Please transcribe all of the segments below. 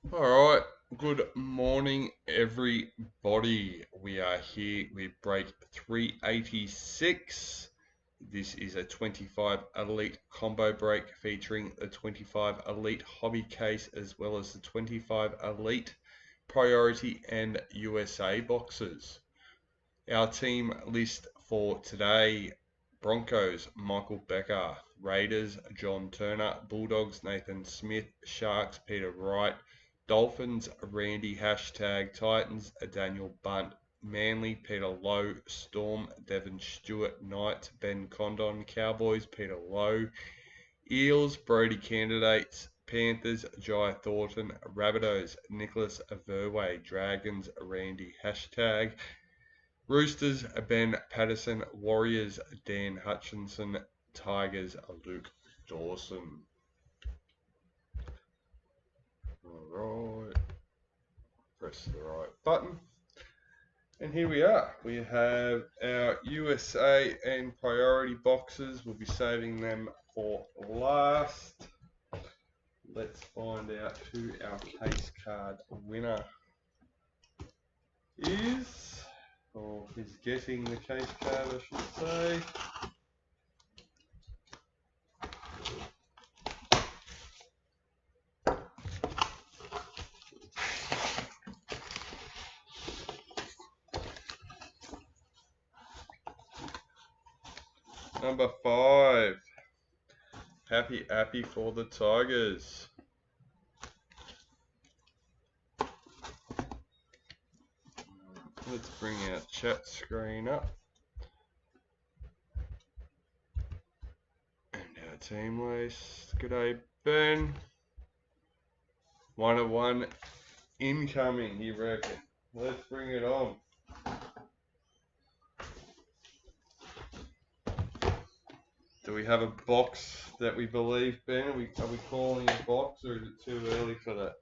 Alright, good morning everybody. We are here with break 386. This is a 25 Elite combo break featuring the 25 Elite hobby case as well as the 25 Elite Priority and USA boxes. Our team list for today: Broncos, Michael Becker; Raiders, John Turner; Bulldogs, Nathan Smith; Sharks, Peter Wright; Dolphins, Randy #; Titans, Daniel Bunt; Manly, Peter Lowe; Storm, Devon Stewart; Knights, Ben Condon; Cowboys, Peter Lowe; Eels, Brody candidates; Panthers, Jai Thornton; Rabbitohs, Nicholas Verwey; Dragons, Randy #; Roosters, Ben Patterson; Warriors, Dan Hutchinson; Tigers, Luke Dawson. Alright, press the right button. And here we are. We have our USA and priority boxes. We'll be saving them for last. Let's find out who our case card winner is. Or is getting the case card, I should say. Number 5. Happy for the Tigers. Let's bring our chat screen up. And our team list. G'day, Ben. 101 incoming, you reckon? Let's bring it on. Do we have a box that we believe, Ben? Are we calling a box, or is it too early for that?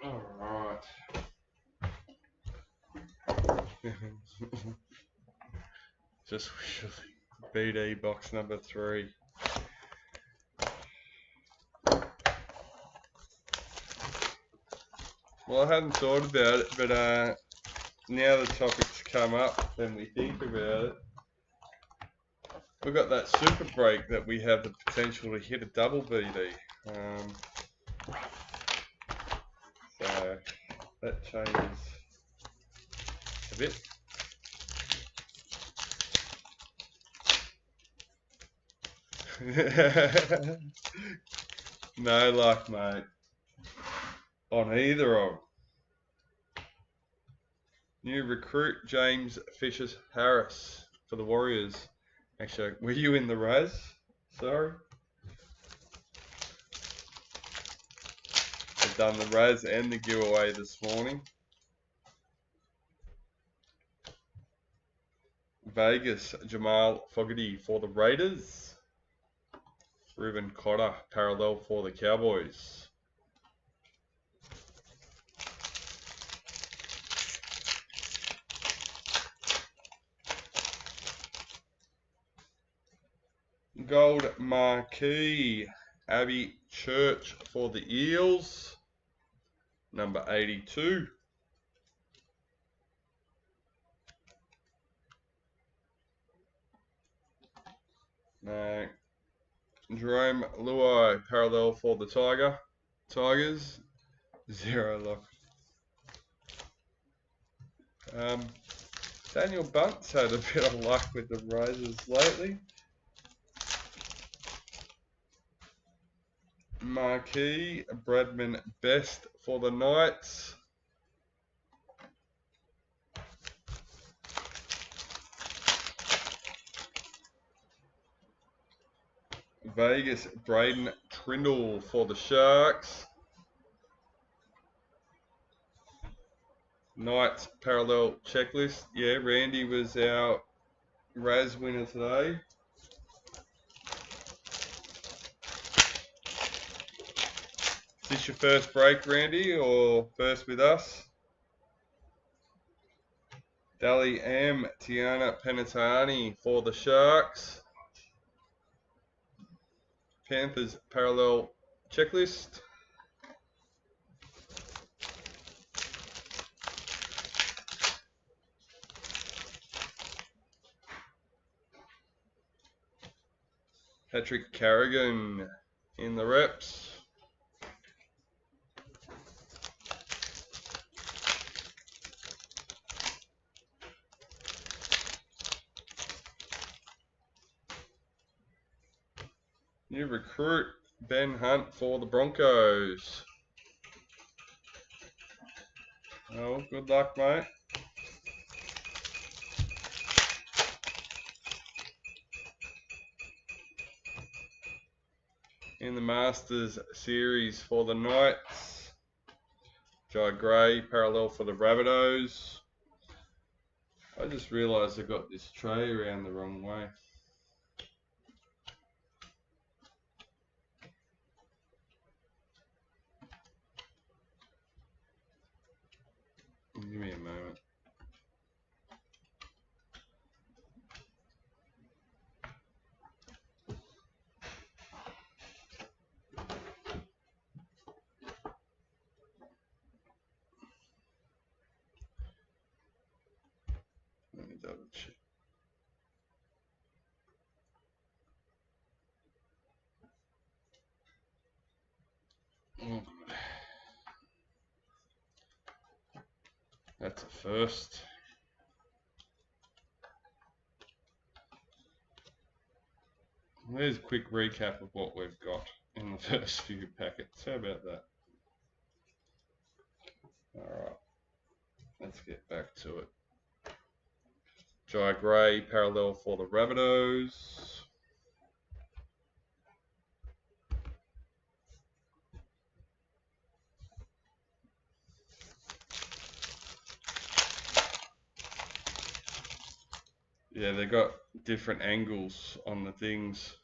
Alright. Just BD box number 3. Well, I hadn't thought about it, but now the topic's come up and we think about it. We've got that super break that we have the potential to hit a double BD. So that changes a bit. No luck, mate, on either of them. New recruit James Fisher-Harris for the Warriors. Actually, were you in the Raz? Sorry. I've done the Raz and the giveaway this morning. Vegas, Jamal Fogarty for the Raiders. Ruben Cotter, parallel for the Cowboys. Gold marquee, Abby Church for the Eels. Number 82. No. Jerome Lowe, parallel for the Tigers. 0 luck. Daniel Bunt's had a bit of luck with the Raiders lately. Marquee, Bradman Best for the Knights. Vegas, Braden Trindle for the Sharks. Knights parallel checklist. Yeah, Randy was our Raz winner today. Is this your first break, Randy, or first with us? Dali M. Tiana Penatani for the Sharks. Panthers parallel checklist. Patrick Carrigan in the reps. New recruit Ben Hunt for the Broncos. Oh, good luck, mate. In the Masters series for the Knights. Jai Gray parallel for the Rabbitohs. I just realised I got this tray around the wrong way. Give me a moment. Let me double check. Oh, that's a first. There's a quick recap of what we've got in the first few packets. How about that? Alright, let's get back to it. Jai Gray parallel for the Rabbitohs. Yeah, they got different angles on the things.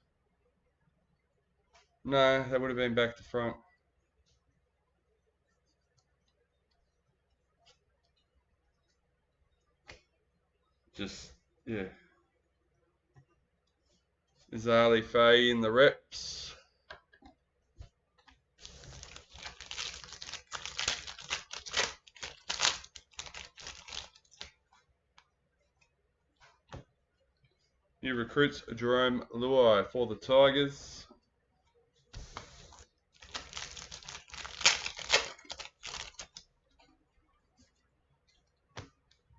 No, that would have been back to front. Just, yeah. Zali Faye in the reps. New recruits Jerome Lowe for the Tigers.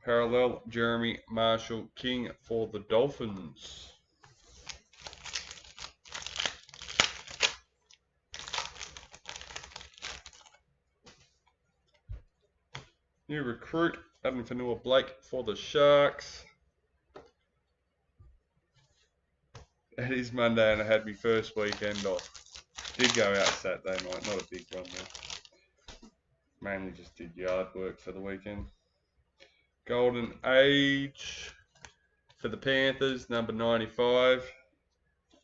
Parallel Jeremy Marshall King for the Dolphins. New recruit Adam Fanua Blake for the Sharks. It is Monday and I had my first weekend off. Did go out Saturday night, not a big one though. Mainly just did yard work for the weekend. Golden Age for the Panthers, number 95.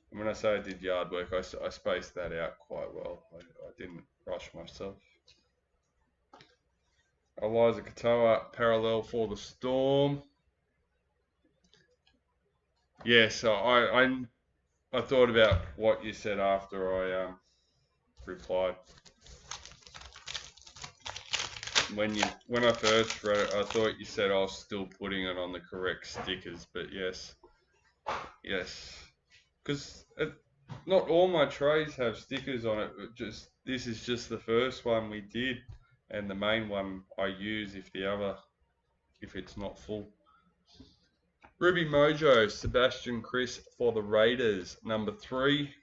And when I say I did yard work, I spaced that out quite well. I didn't rush myself. Eliza Katoa parallel for the Storm. Yeah, so I thought about what you said after I replied. When I first read it, I thought you said I was still putting it on the correct stickers, but yes, because not all my trays have stickers on it. This is just the first one we did, and the main one I use if it's not full. Ruby Mojo, Sebastian Chris for the Raiders, number 3.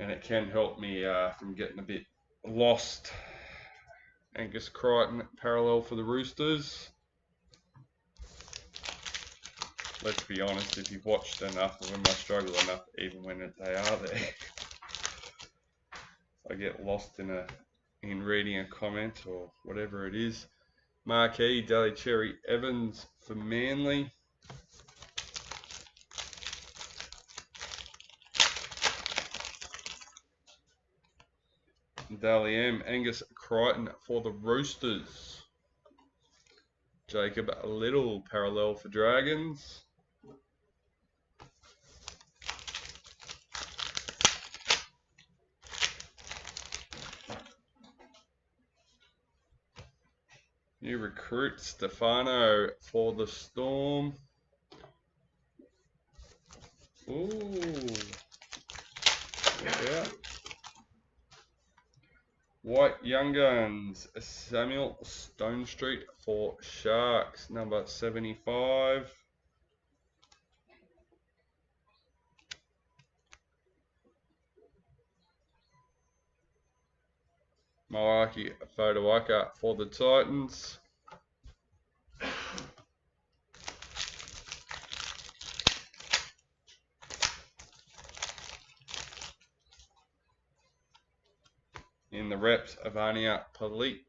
And it can help me from getting a bit lost. Angus Crichton, parallel for the Roosters. Let's be honest, if you've watched enough of them, I struggle enough even when they are there. I get lost in a in reading a comment or whatever it is. Marquee, Daly Cherry Evans for Manly. Daly M, Angus Crichton for the Roosters. Jacob Little, parallel for Dragons. New recruit, Stefano for the Storm. Ooh. Yeah. White Young Guns, Samuel Stone Street for Sharks, number 75. Mawaki Fodawaka for the Titans. In the reps, Avania Palit.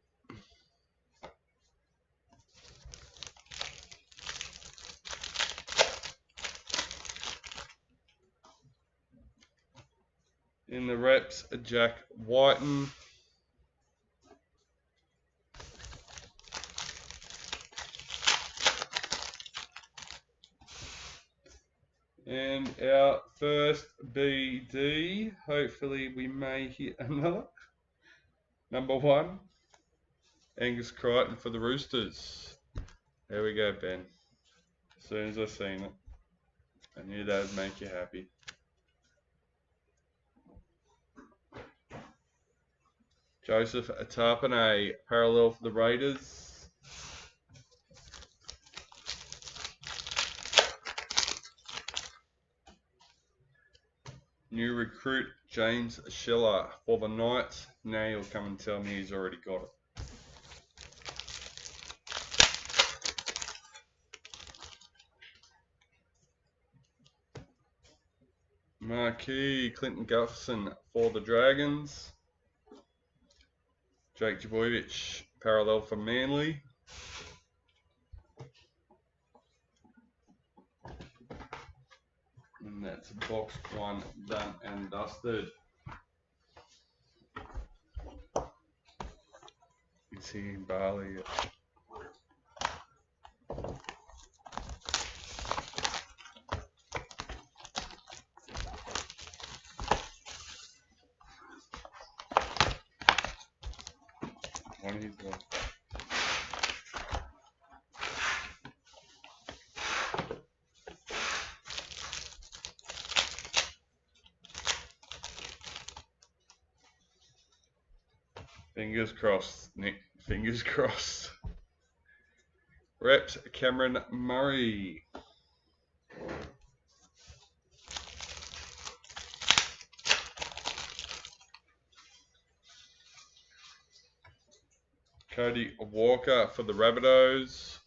In the reps, Jack Whiten. And our first BD, hopefully we may hit another. Number 1, Angus Crichton for the Roosters. There we go, Ben. As soon as I seen it, I knew that would make you happy. Joseph Atapane, parallel for the Raiders. New recruit, James Schiller for the Knights. Now you'll come and tell me he's already got it. Marquee, Clinton Gutherson for the Dragons. Jake Javoyevich, parallel for Manly. And that's box 1 done and dusted. You see Barley. One of these ones. Fingers crossed, Nick. Fingers crossed. Reps, Cameron Murray. Cody Walker for the Rabbitohs.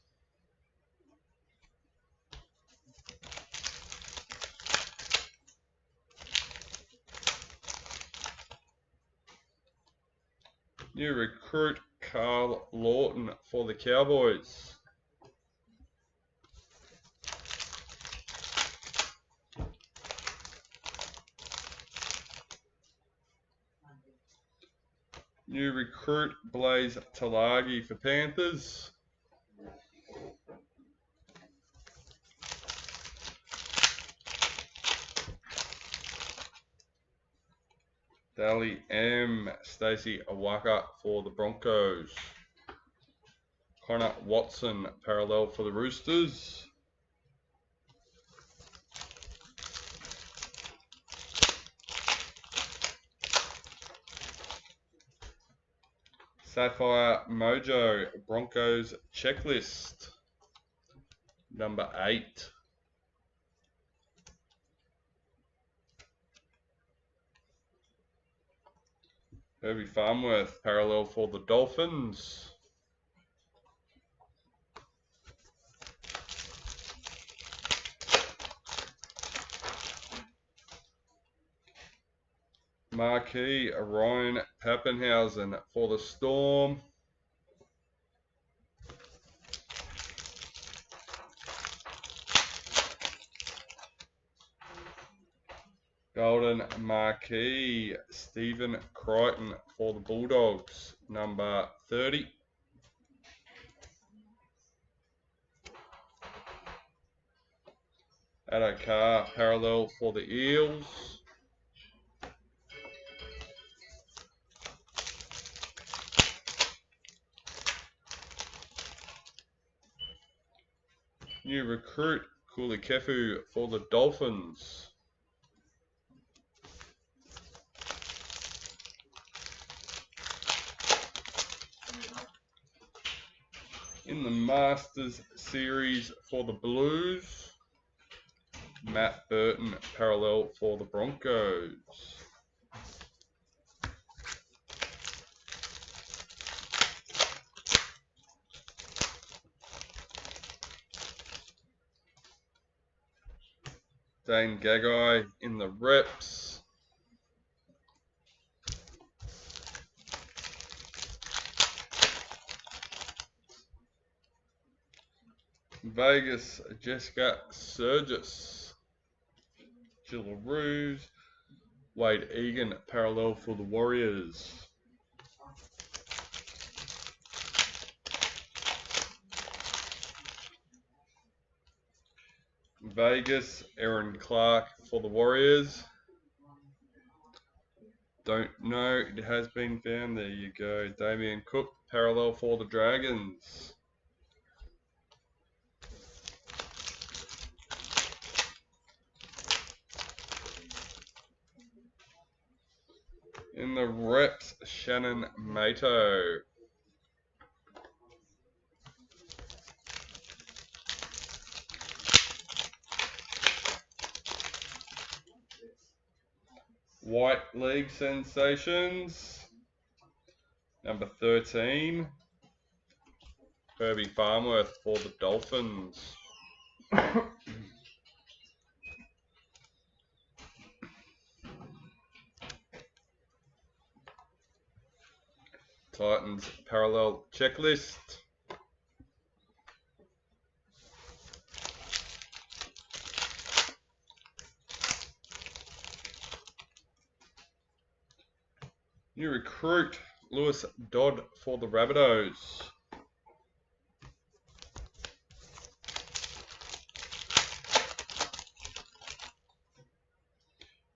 New recruit, Carl Lawton for the Cowboys. New recruit, Blaze Talagi for Panthers. Dally M, Stacey Awaka for the Broncos. Connor Watson, parallel for the Roosters. Sapphire Mojo, Broncos checklist. Number 8. Herbie Farmworth, parallel for the Dolphins. Marquee Ryan Pappenhausen for the Storm. Golden Marquee Stephen Crichton for the Bulldogs, number 30. Adokar parallel for the Eels. New recruit Kulikefu for the Dolphins. In the Masters Series for the Blues, Matt Burton parallel for the Broncos. Dane Gagai in the reps. Vegas Jessica Surgis. Jillaroos. Wade Egan parallel for the Warriors. Vegas Aaron Clark for the Warriors. Don't know, it has been found. There you go. Damien Cook parallel for the Dragons. In the reps, Shannon Mato. White League Sensations, number 13. Herbie Farmworth for the Dolphins. Titans parallel checklist. New recruit Lewis Dodd for the Rabbitohs.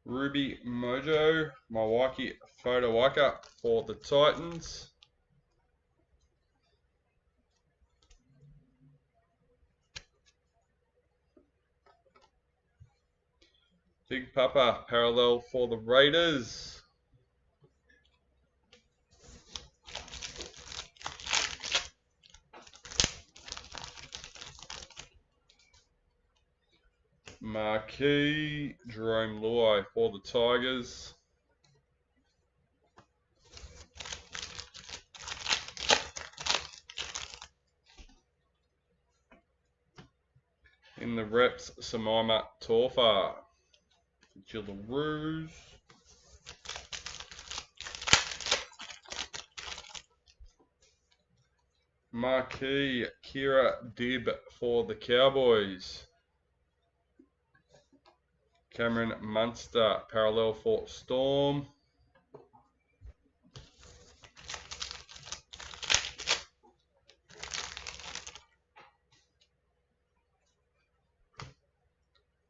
Ruby Mojo Mawaki Fodawaka for the Titans. Big Papa parallel for the Raiders. Marquee Jerome Lowe for the Tigers. In the reps, Samaima Torfa. Jillaroos. Marquee Kira Dibb for the Cowboys. Cameron Munster parallel for Storm.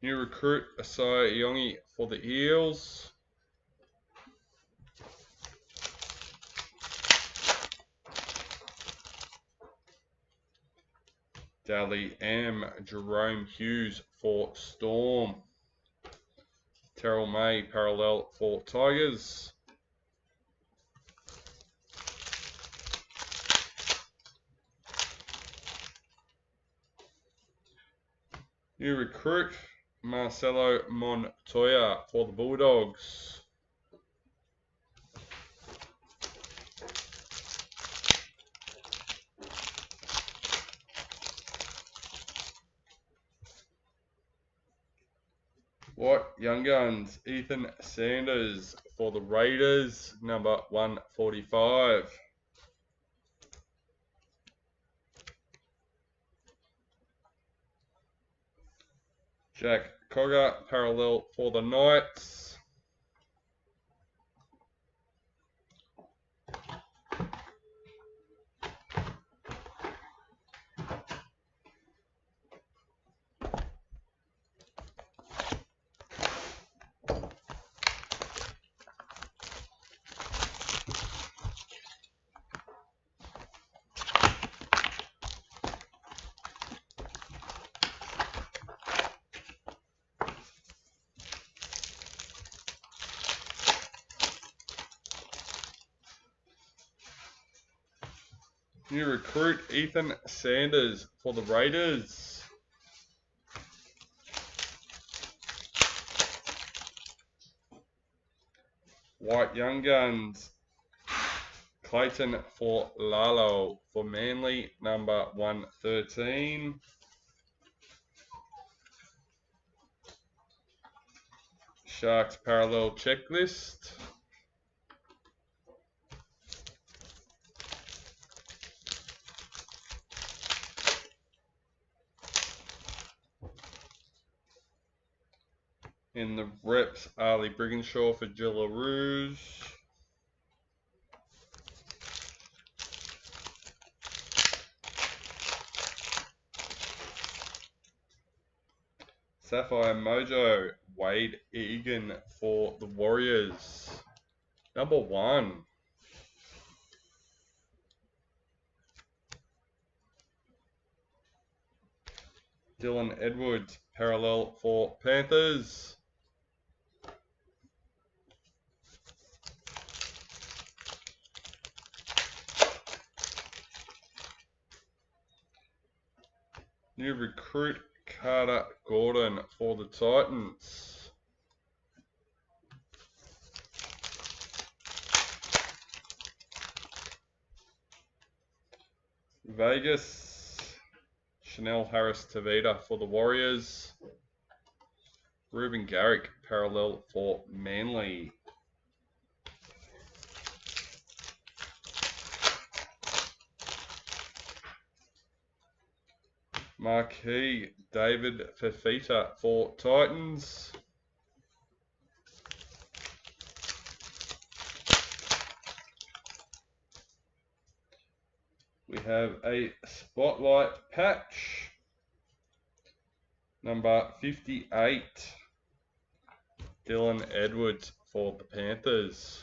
New recruit Asai Yongi for the Eels. Dally M. Jerome Hughes for Storm. Terrell May parallel for Tigers. New recruit Marcelo Montoya for the Bulldogs. What Young Guns, Ethan Sanders for the Raiders, number 145. Jack Cogger, parallel for the Knights. New recruit Ethan Sanders for the Raiders. White Young Guns, Clayton for Lowe for Manly, number 113. Sharks parallel checklist. In the reps, Ali Brigginshaw for Gillaroos. Sapphire Mojo, Wade Egan for the Warriors. Number 1. Dylan Edwards, parallel for Panthers. New recruit Carter Gordon for the Titans. Vegas, Chanel Harris Tavita for the Warriors. Ruben Garrick, parallel for Manly. Marquee, David Fafita for Titans. We have a spotlight patch, number 58, Dylan Edwards for the Panthers.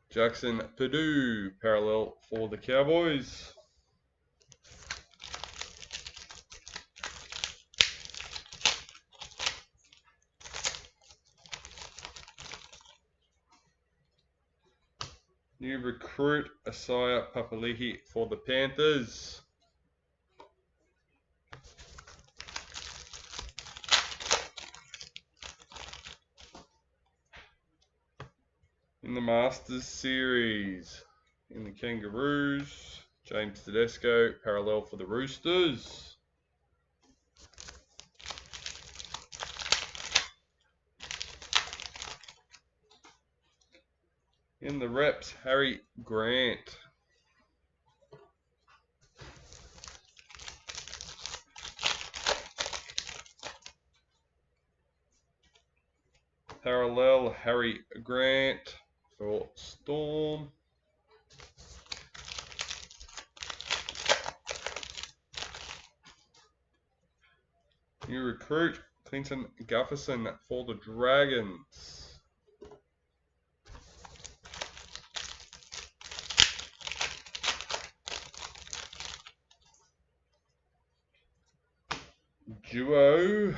Jackson Purdue, parallel for the Cowboys. New recruit Asaya Papali'i for the Panthers. In the Masters Series, in the Kangaroos, James Tedesco, parallel for the Roosters. In the reps, Harry Grant. Parallel, Harry Grant for Storm. New recruit, Clinton Gufferson for the Dragons. Duo.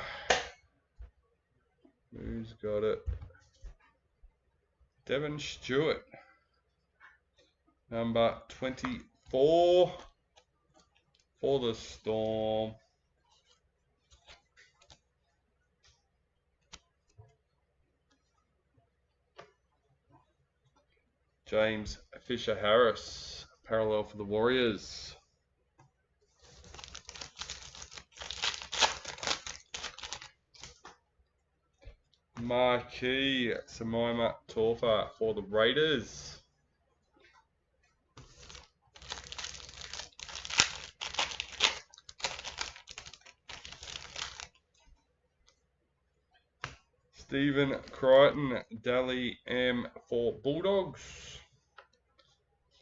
Who's got it? Devon Stewart. Number 24 for the Storm. James Fisher-Harris, parallel for the Warriors. Marquee Samaima Taufa for the Raiders. Stephen Crichton, Dally M for Bulldogs.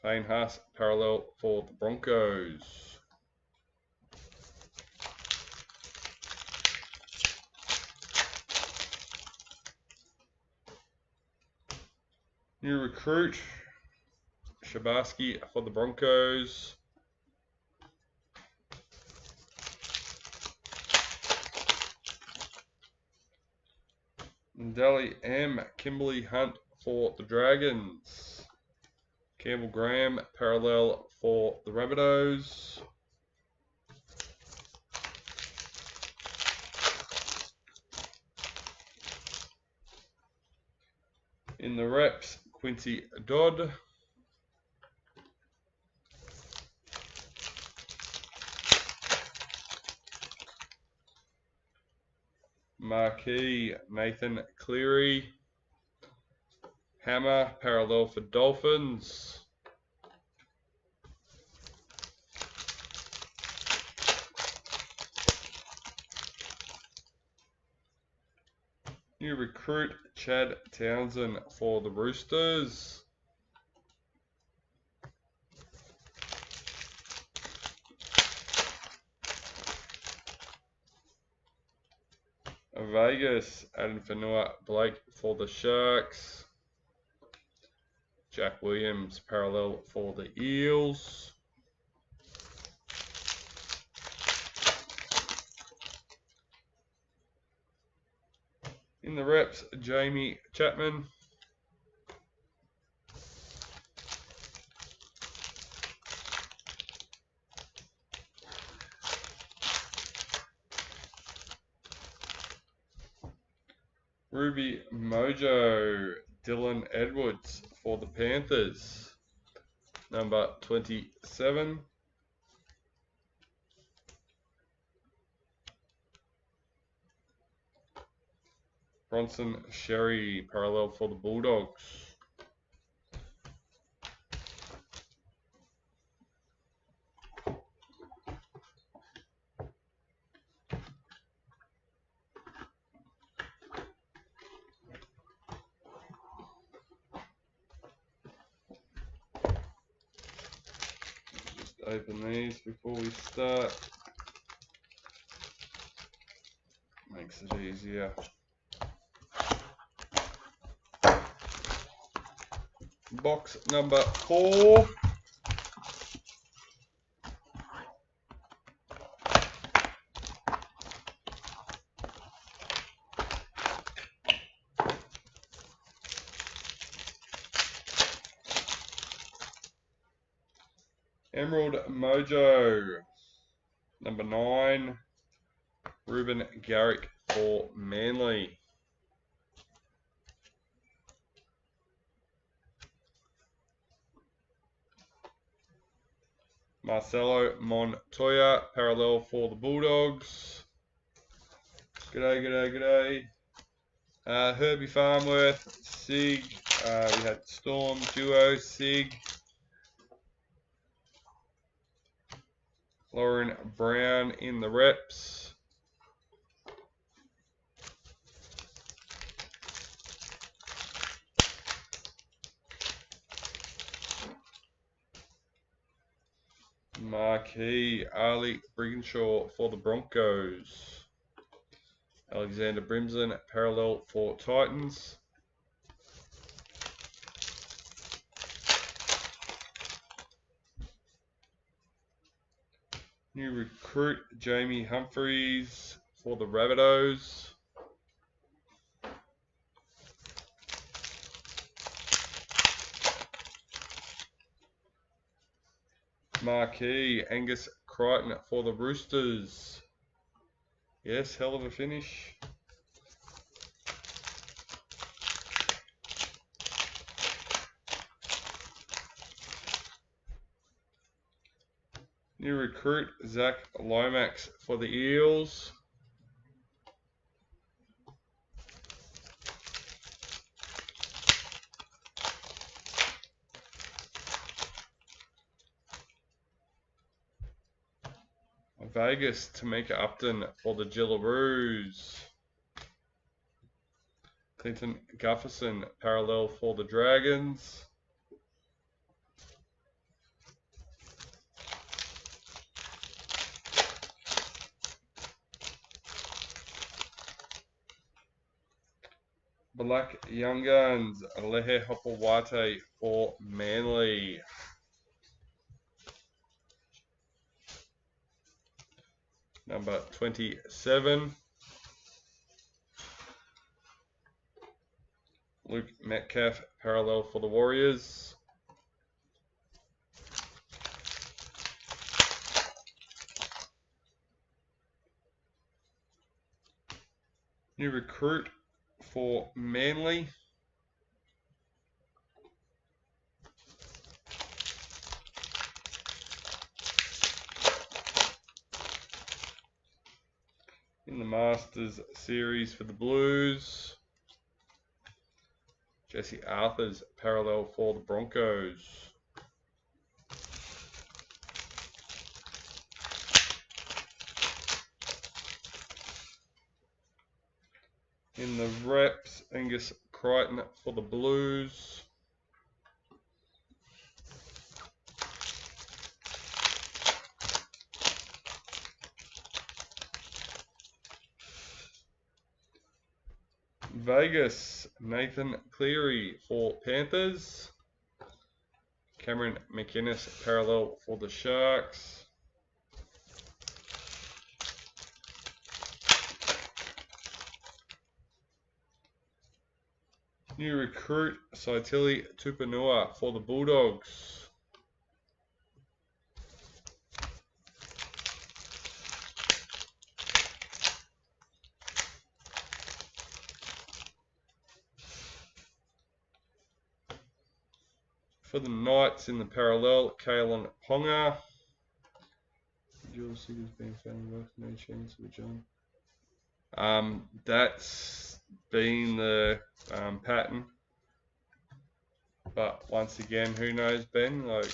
Payne Haas, parallel for the Broncos. New recruit, Shabarsky for the Broncos. Dally M, Kimberly Hunt for the Dragons. Campbell Graham, parallel for the Rabbitohs. In the reps, Quincy Dodd. Marquee, Nathan Cleary. Hammer, parallel for Dolphins. New recruit, Chad Townsend for the Roosters. Vegas, Adam Fanua Blake for the Sharks. Jack Williams, parallel for the Eels. In the reps, Jamie Chapman. Ruby Mojo, Dylan Edwards for the Panthers. Number 27. Bronson Sherry, parallel for the Bulldogs. Open these before we start. Makes it easier. Box number 4. Emerald Mojo, number 9, Ruben Garrick for Manly. Marcelo Montoya, parallel for the Bulldogs. G'day, g'day, g'day. Herbie Farmworth, Sig. We had Storm, Duo, Sig. Lauren Brown in the reps. Marquee, Ali Brigginshaw for the Broncos. Alexander Brimson, parallel for Titans. New recruit, Jamie Humphries for the Rabbitohs. Marquee, Angus Crichton for the Roosters. Yes, hell of a finish. New recruit, Zach Lomax for the Eels. Vegas, Tamika Upton for the Jillaroos. Clinton Gufferson, parallel for the Dragons. Black Young Guns, Lehe Hopewate for Manly. Number 27. Luke Metcalf, parallel for the Warriors. New recruit for Manly. In the Masters series for the Blues, Jesse Arthur's parallel for the Broncos. In the reps, Angus Crichton for the Blues. Vegas, Nathan Cleary for Panthers. Cameron McInnes, parallel for the Sharks. New recruit, Saitili Tupanua for the Bulldogs. For the Knights in the parallel, Kalen Ponga. Dual seekers being found worth, no chance of a John. That's been the pattern. But once again, who knows, Ben? Like,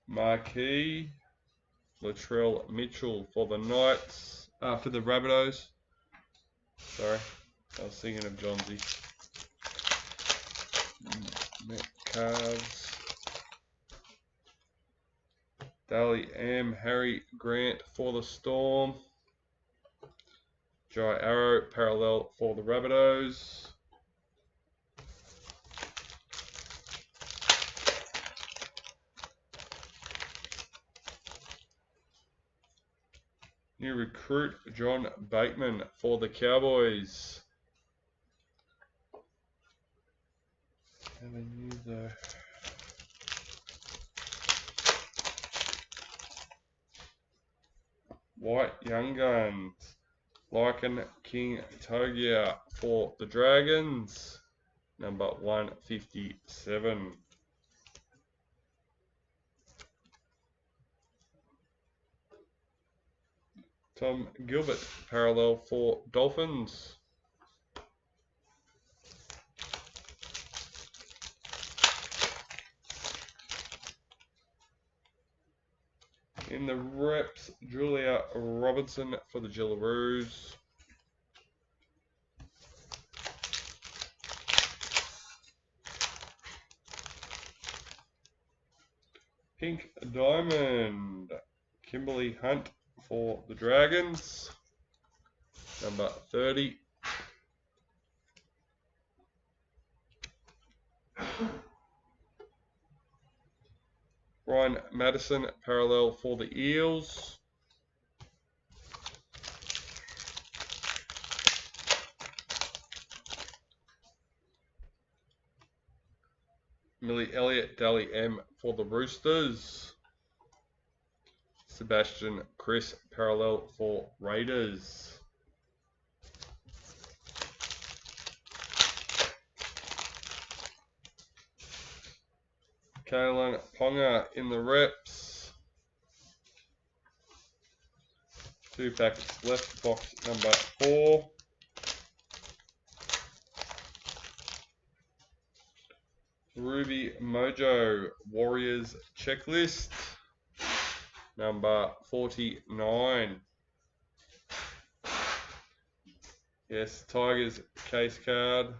Marquis, Latrell Mitchell for the Knights, for the Rabbitohs. Sorry, I was thinking of Johnsy. Metcalves. Dally M, Harry Grant for the Storm. Jai Arrow, parallel for the Rabbitohs. New recruit, John Bateman for the Cowboys. How they new though? White Young Guns, Lycan King Togia for the Dragons, number 157. Tom Gilbert, parallel for Dolphins. In the reps, Julia Robinson for the Jillaroos. Pink Diamond, Kimberly Hunt for the Dragons, number 30. Ryan Madison, parallel for the Eels. Millie Elliott, Dally M for the Roosters. Sebastian Chris, parallel for Raiders. Kalen Ponga in the reps. 2 packets left, box number 4. Ruby Mojo Warriors checklist, number 49. Yes, Tigers case card.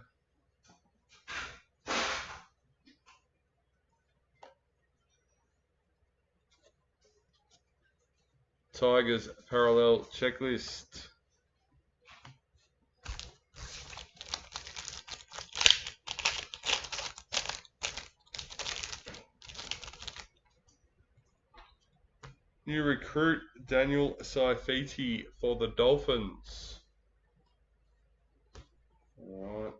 Tigers parallel checklist. New recruit Daniel Saifiti for the Dolphins. All right.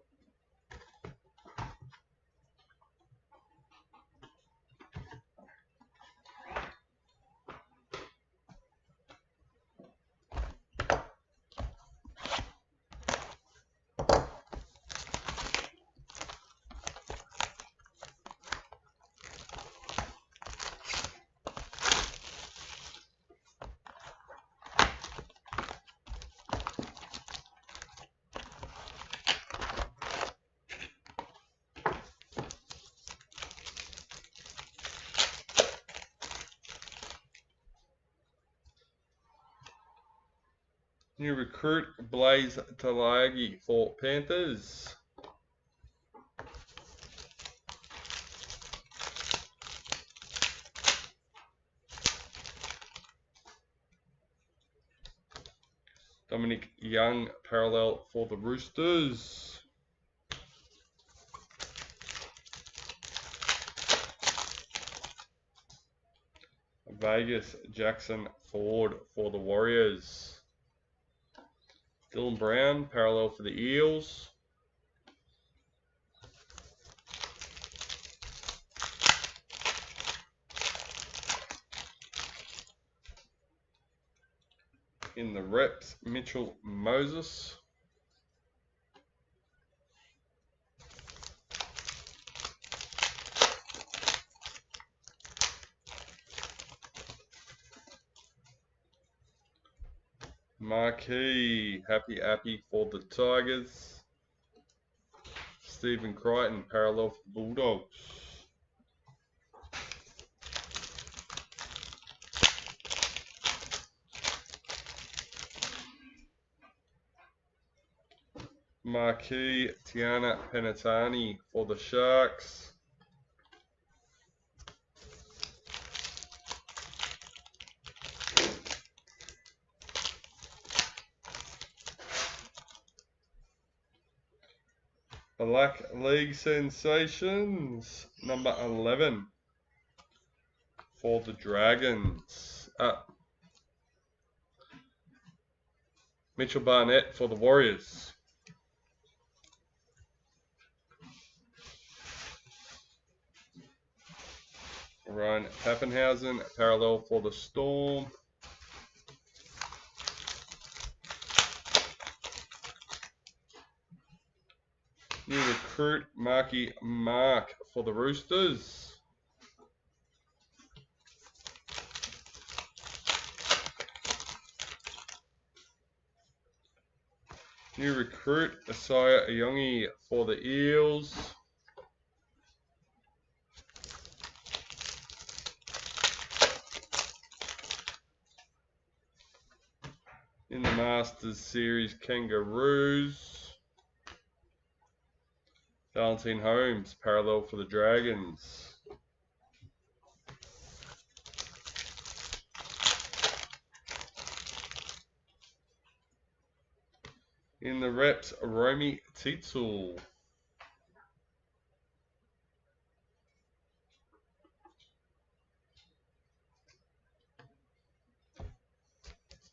New recruit Blaze Talagi for Panthers. Dominic Young parallel for the Roosters. Vegas Jackson Ford for the Warriors. Dylan Brown parallel for the Eels. In the reps, Mitchell Moses. Marquee, happy for the Tigers. Stephen Crichton, parallel for the Bulldogs. Marquee, Tiana Penatani for the Sharks. Black League Sensations, number 11 for the Dragons. Mitchell Barnett for the Warriors. Ryan Pappenhausen, parallel for the Storm. New recruit Marky Mark for the Roosters. New recruit Isaiah Ayongi for the Eels. In the Masters Series, Kangaroos. Valentine Holmes, parallel for the Dragons. In the reps, Romy Teetsel.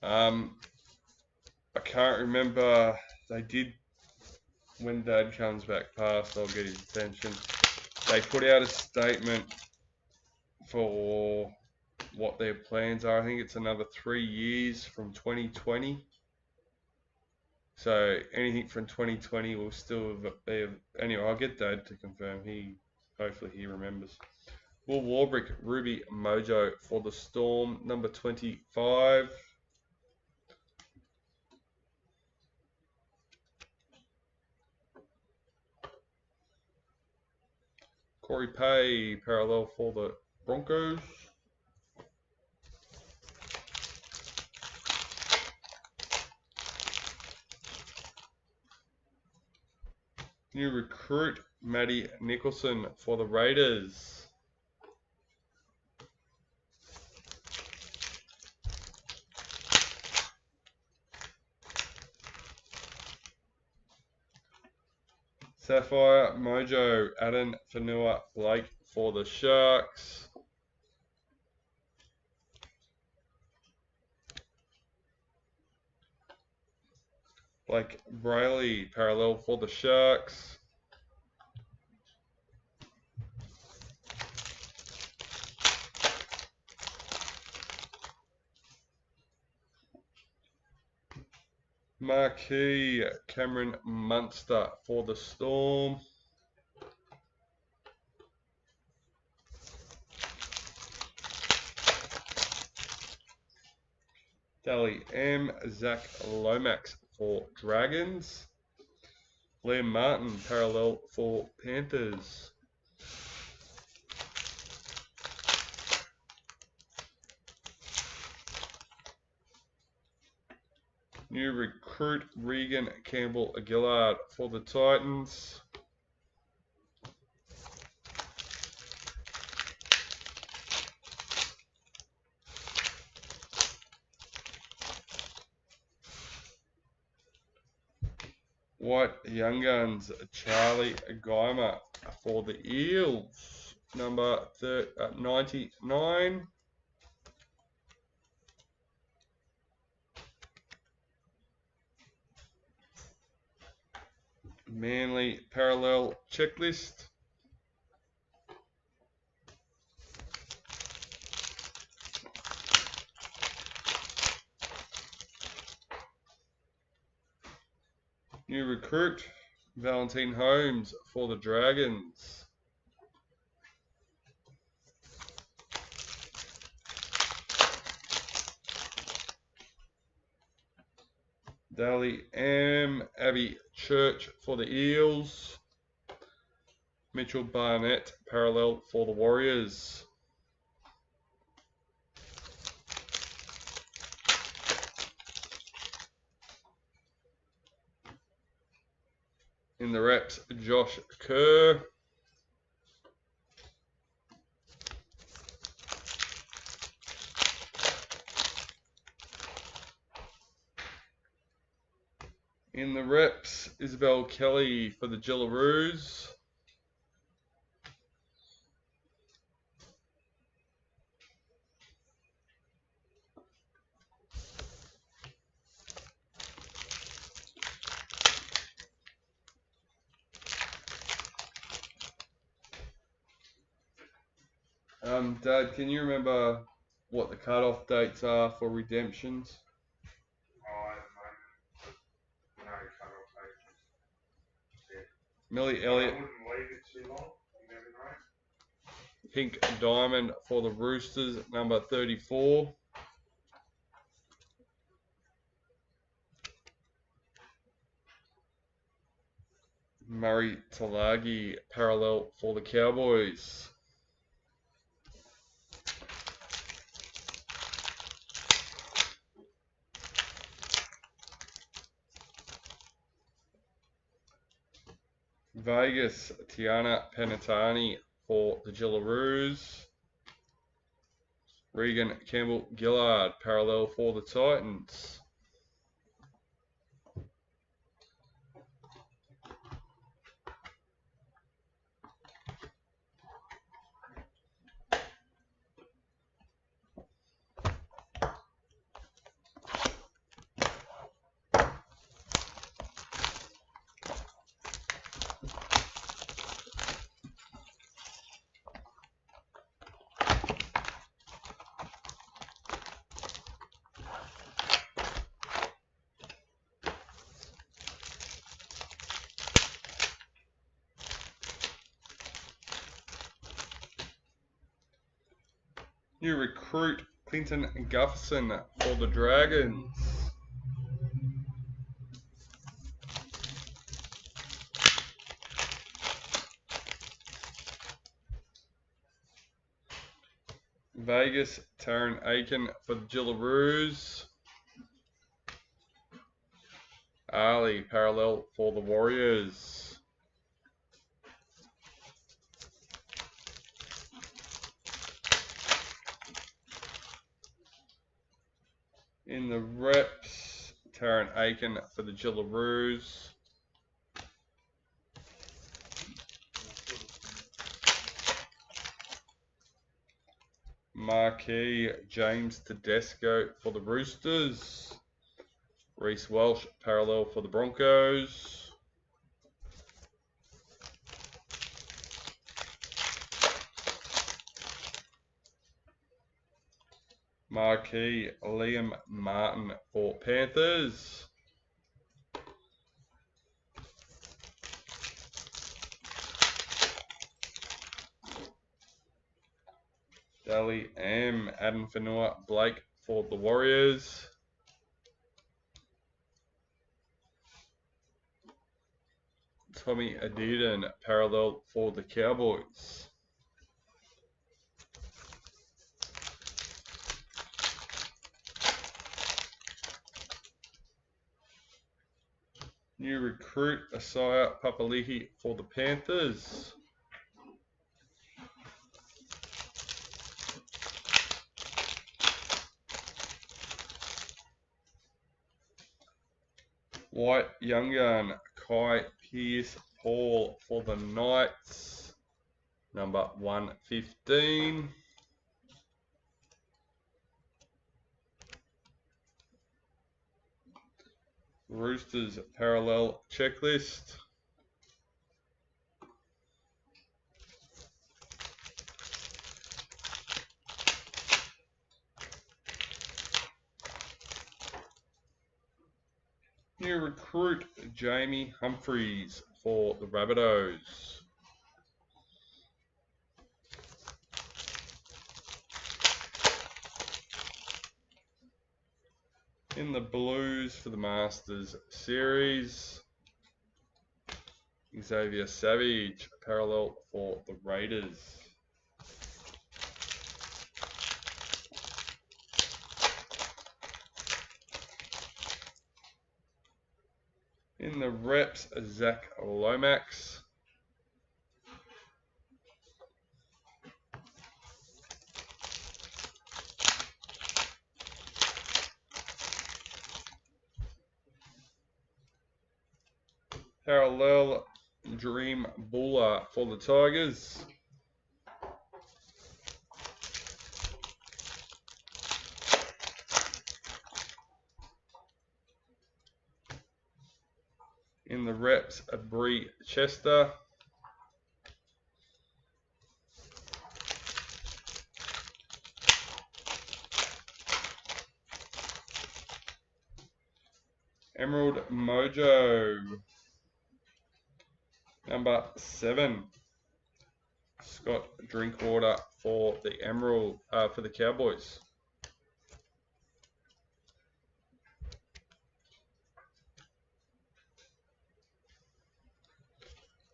I can't remember, they did, when Dad comes back past, I'll get his attention. They put out a statement for what their plans are. I think it's another 3 years from 2020. So anything from 2020 will still be. Anyway, I'll get Dad to confirm. Hopefully he remembers. Will Warbrick Ruby Mojo for the Storm, number 25. Corey Pay, parallel for the Broncos. New recruit, Matty Nicholson for the Raiders. Sapphire Mojo, Aden Fanua Blake for the Sharks. Blake Brayley, parallel for the Sharks. Marquee, Cameron Munster for the Storm. Dally M, Zach Lomax for Dragons. Liam Martin, parallel for Panthers. New recruit, Regan Campbell-Gillard for the Titans. White Young Guns, Charlie Geimer for the Eels, number 99. Manly parallel checklist. New recruit, Valentine Holmes for the Dragons. Dally M, Abby Church for the Eels. Mitchell Barnett, parallel for the Warriors. In the reps, Josh Kerr. In the reps, Isabel Kelly for the Jillaroos. Dad, can you remember what the cutoff dates are for redemptions? No cut-off date. Yeah. Millie I Elliott, wouldn't leave it too long. You never know. Pink Diamond for the Roosters, number 34. Murray Talagi, parallel for the Cowboys. Vegas, Tiana Penatani for the Jillaroos. Regan Campbell-Gillard, parallel for the Titans. New recruit Clinton Gufferson for the Dragons. Vegas, Taryn Aiken for the Jillaroos. Ali, parallel for the Warriors. In the reps, Taryn Aiken for the Jillaroos. Marquee, James Tedesco for the Roosters. Reece Welsh, parallel for the Broncos. Marquee, Liam Martin for Panthers. Dally M, Adam Fanua Blake for the Warriors. Tommy Adidon, parallel for the Cowboys. New recruit Asaya Papali'i for the Panthers. White Young Gun, Kai Pearce Paul for the Knights. Number 115. Roosters parallel checklist. New recruit Jamie Humphries for the Rabbitohs. In the Blues for the Masters Series, Xavier Savage, parallel for the Raiders. In the reps, Zach Lomax. Parallel, Dream Buller for the Tigers. In the reps, Bree Chester. Emerald Mojo, number 7. Scott Drinkwater for the for the Cowboys.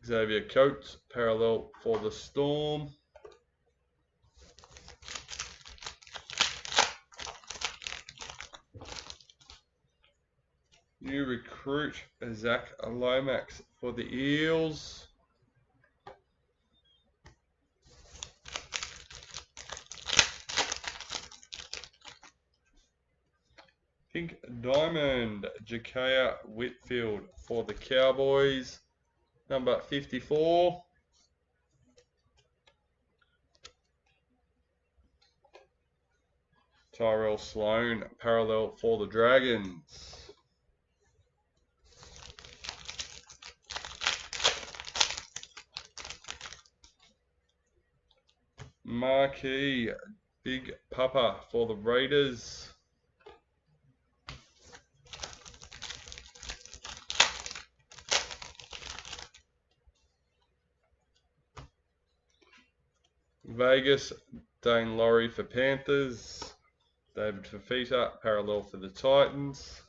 Xavier Coates, parallel for the Storm. New recruit Zach Lomax for the Eels. Pink Diamond, Jakaya Whitfield for the Cowboys. Number 54. Tyrell Sloan, parallel for the Dragons. Marquee, Big Papa for the Raiders. Vegas, Dane Laurie for Panthers. David Fafita, parallel for the Titans.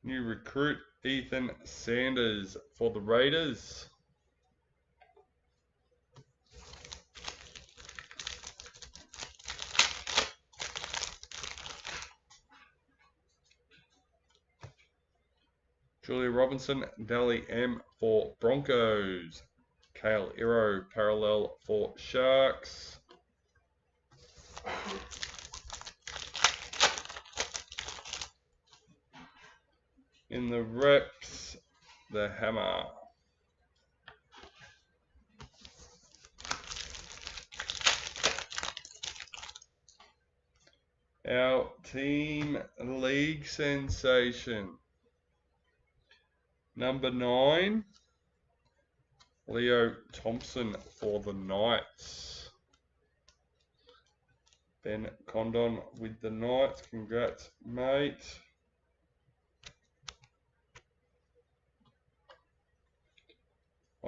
New recruit Ethan Sanders for the Raiders. Julia Robinson, Dally M for Broncos. Kale Iro, parallel for Sharks. In the reps, the Hammer. Our team league sensation. Number 9, Leo Thompson for the Knights. Ben Condon with the Knights. Congrats, mate.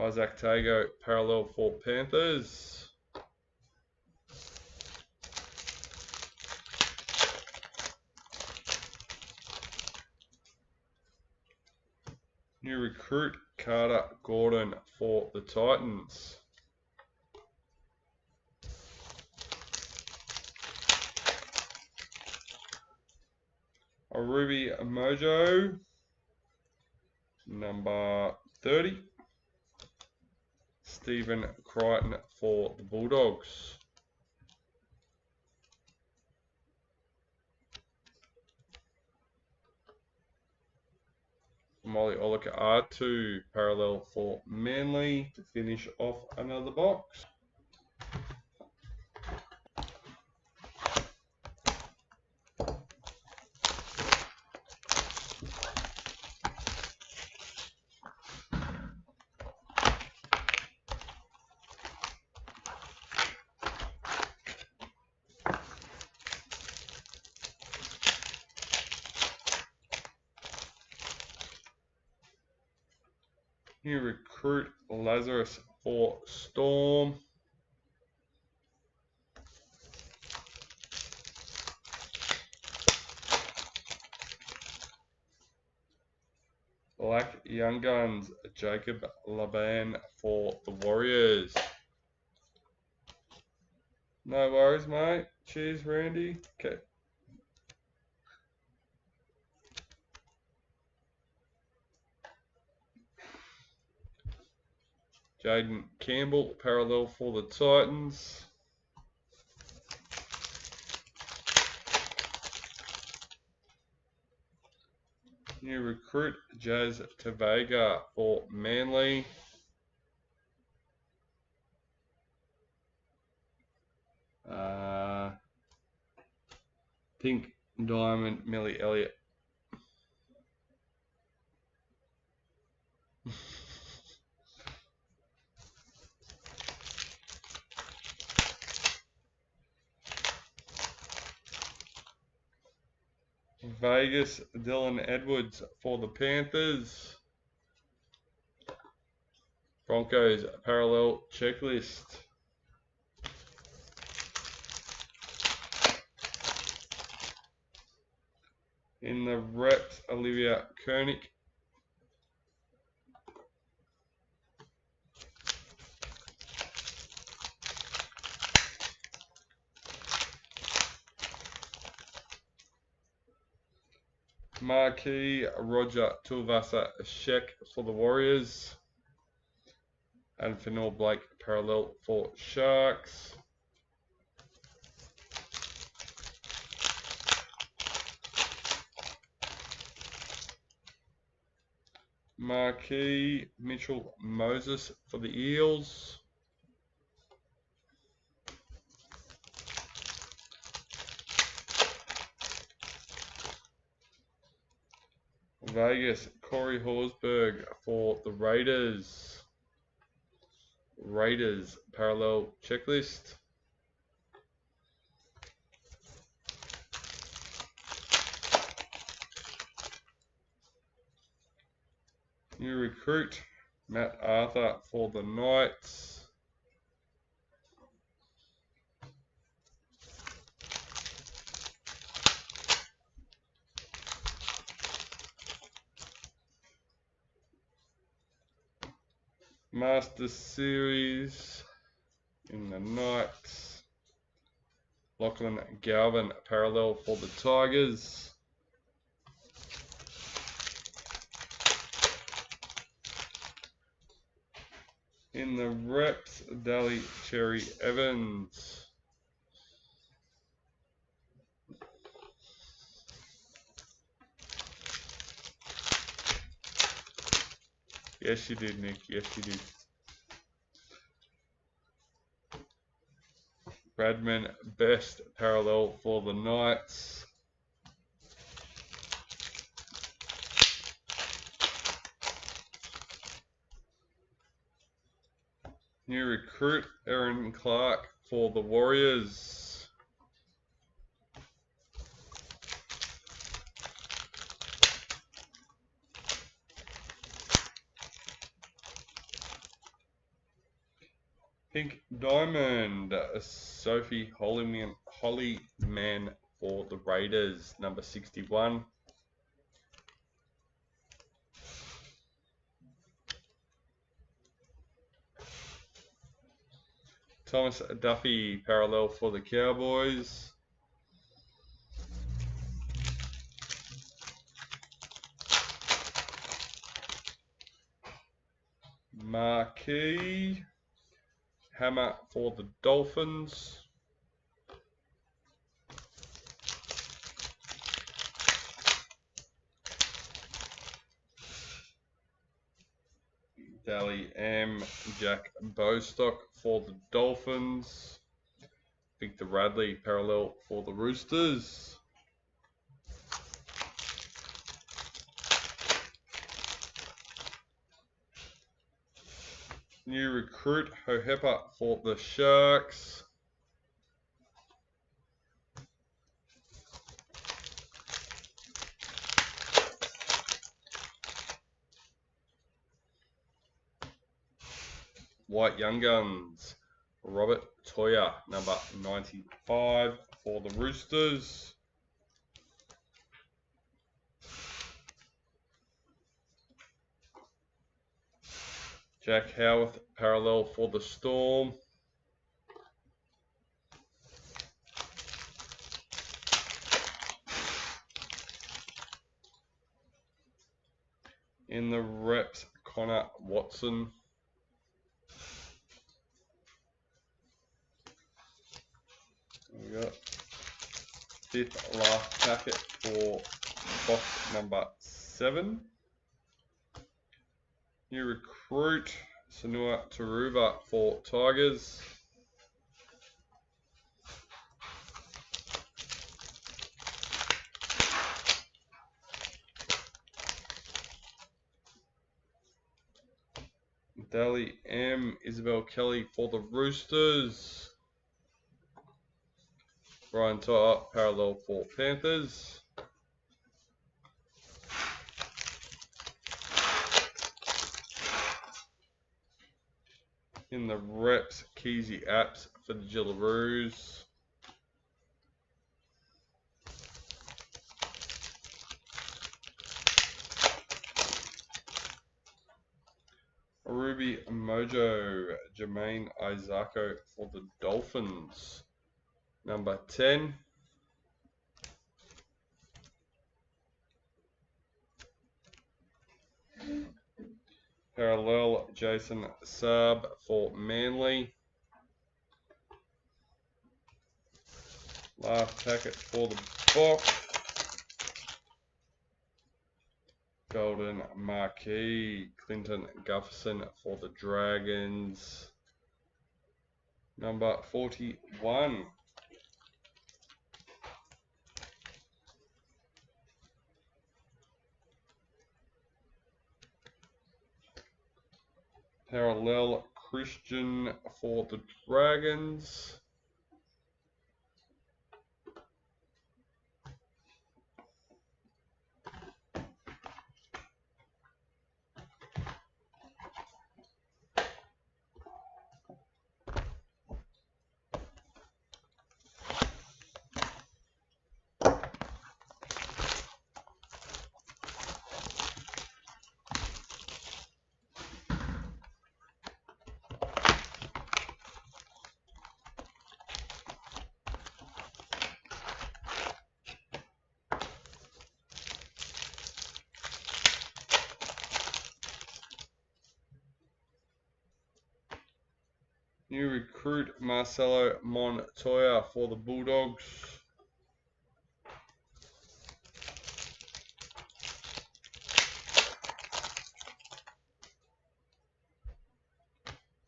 Isaac Tago, parallel for Panthers. New recruit Carter Gordon for the Titans. A Ruby Mojo, number 30. Stephen Crichton for the Bulldogs. Molly Olika R2, parallel for Manly to finish off another box. New recruit Lazarus for Storm. Black Young Guns Jacob Laban for the Warriors. No worries, mate. Cheers, Randy. Okay. Jaden Campbell, parallel for the Titans. New recruit Jazz Tavega for Manly. Pink Diamond Millie Elliott. Vegas Dylan Edwards for the Panthers. Broncos parallel checklist. In the reps, Olivia Koenig. Marquee Roger Tulvasa Sheck for the Warriors. And Fenor Blake parallel for Sharks. Marquee Mitchell Moses for the Eels. Vegas Corey Horsburgh for the Raiders. Raiders parallel checklist. New recruit, Matt Arthur for the Knights. Master Series in the Knights. Lachlan Galvin parallel for the Tigers. In the reps, Daly Cherry Evans. Yes, you did, Nick. Yes, you did. Bradman Best parallel for the Knights. New recruit, Aaron Clark for the Warriors. Pink Diamond, Sophie Hollyman for the Raiders, number 61. Thomas Duffy parallel for the Cowboys. Marquee Hammer for the Dolphins. Dally M Jack Bostock for the Dolphins. Victor Radley parallel for the Roosters. New recruit Hohepa for the Sharks. White Young Guns, Robert Toya, number 95 for the Roosters. Jack Howarth parallel for the Storm. In the reps, Connor Watson. We got fifth last packet for box number 7. New recruit Sanua Taruva for Tigers. Daly M Isabel Kelly for the Roosters. Brian Tyler parallel for Panthers. In the reps, Keezy Apps for the Jillaroos. Ruby Mojo, Jermaine Isako for the Dolphins, number 10. Parallel Jason Saab for Manly. Last packet for the box. Golden Marquee, Clinton Gufferson for the Dragons, number 41. Parallel Christian for the Dragons. New recruit Marcelo Montoya for the Bulldogs.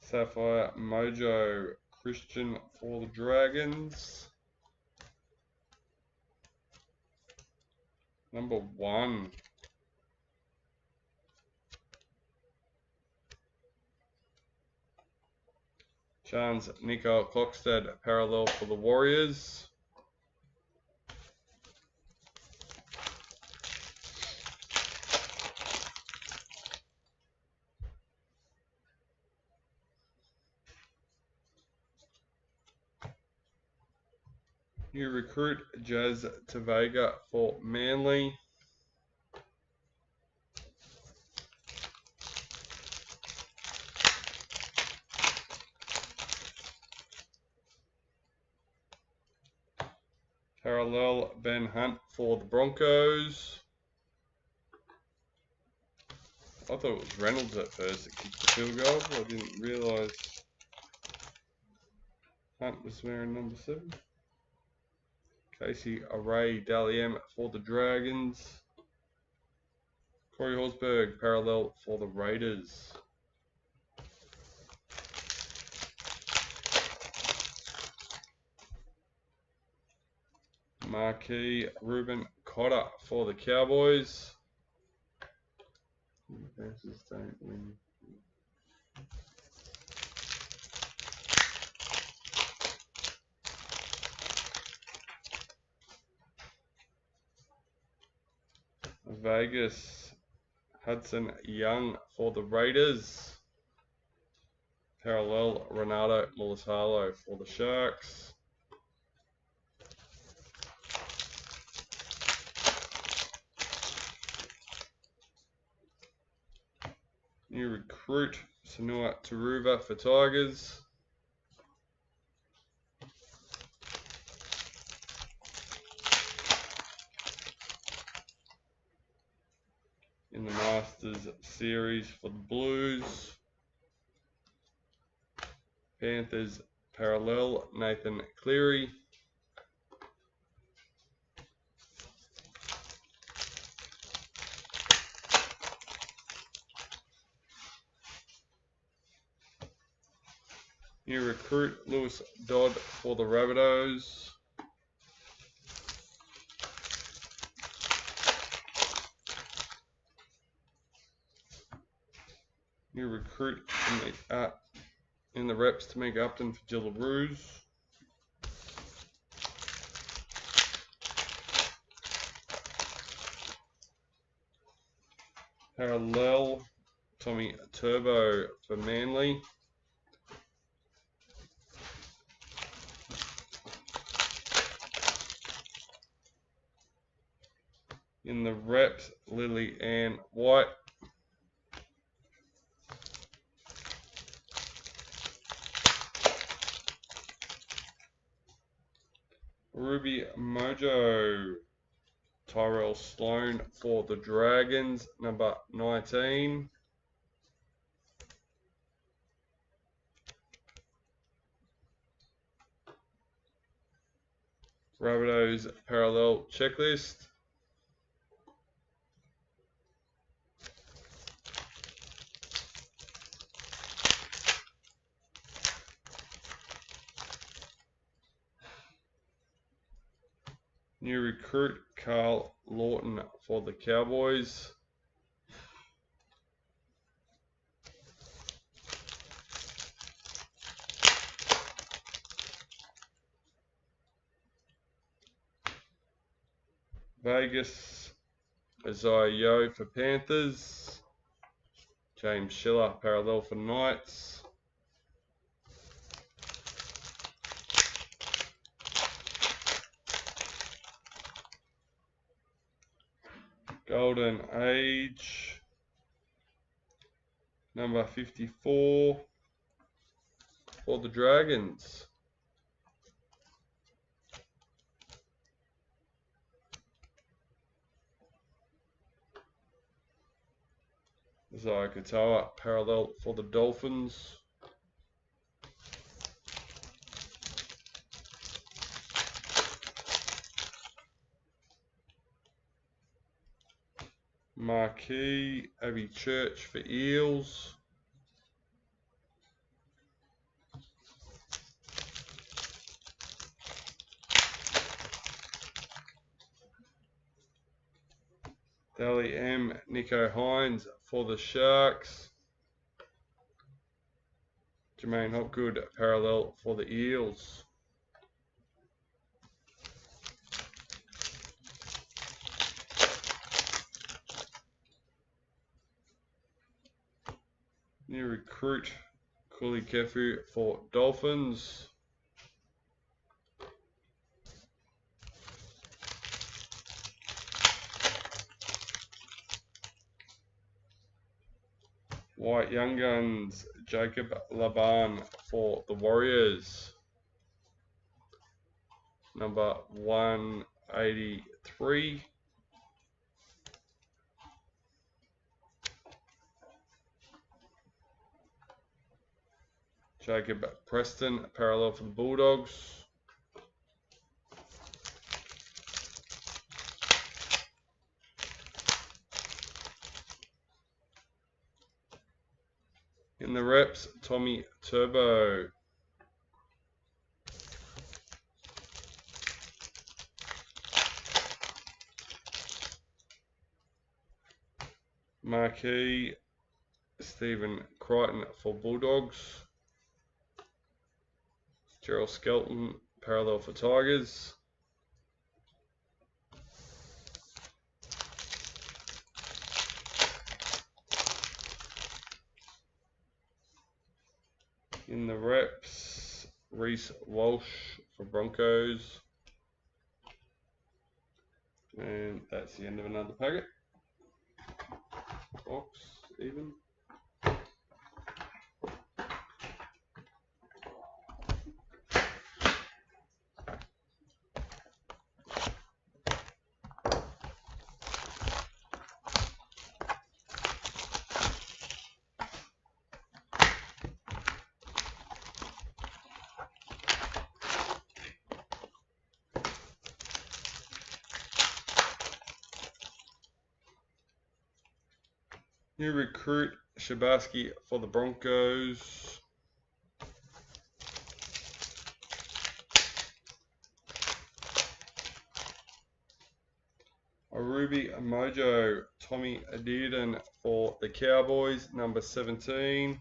Sapphire Mojo Christian for the Dragons. Number 1. Chance Nico Clockstead parallel for the Warriors. New recruit Jazz Tavega for Manly. Parallel Ben Hunt for the Broncos. I thought it was Reynolds at first that kicked the field goal. I didn't realise Hunt was wearing number 7. Casey Array Dalliem for the Dragons. Corey Horsburgh parallel for the Raiders. Marquis Ruben Cotter for the Cowboys. Panthers don't win. Vegas Hudson Young for the Raiders. Parallel Renato Mulatalo for the Sharks. New recruit Sanua Taruva for Tigers. In the Masters Series for the Blues. Panthers parallel Nathan Cleary. New recruit Lewis Dodd for the Rabbitohs. New recruit in the reps to make Upton for Jillaroos. Parallel Tommy Turbo for Manly. In the reps, Lily Ann White. Ruby Mojo, Tyrell Sloan for the Dragons, number 19. Rabbitohs parallel checklist. New recruit Carl Lawton for the Cowboys. Vegas Isaiah Yeo for Panthers. James Schiller parallel for Knights. Golden Age, number 54 for the Dragons. Isaiah Katoa parallel for the Dolphins. Marquee, Abby Church for Eels. Dally M, Nico Hines for the Sharks. Jermaine Hopgood, parallel for the Eels. New recruit, Kuli Kefu for Dolphins. White Young Guns, Jacob Laban for the Warriors. Number 183. Jacob Preston, parallel for the Bulldogs. In the reps, Tommy Turbo. Marquee, Stephen Crichton for Bulldogs. Gerald Skelton, parallel for Tigers. In the reps, Reece Walsh for Broncos. And that's the end of another packet. Box, even. New recruit, Shabaski for the Broncos. Arubi Mojo, Tommy Dearden for the Cowboys, number 17.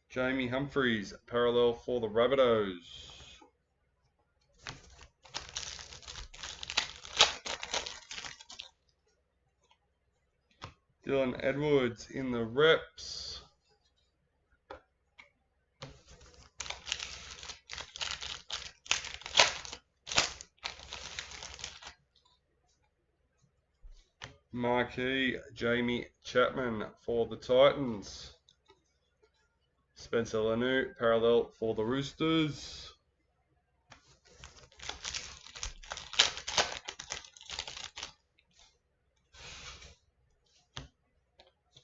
Jamie Humphries, parallel for the Rabbitohs. Dylan Edwards in the reps. Marquee, Jamie Chapman for the Titans. Spencer Lanu, parallel for the Roosters.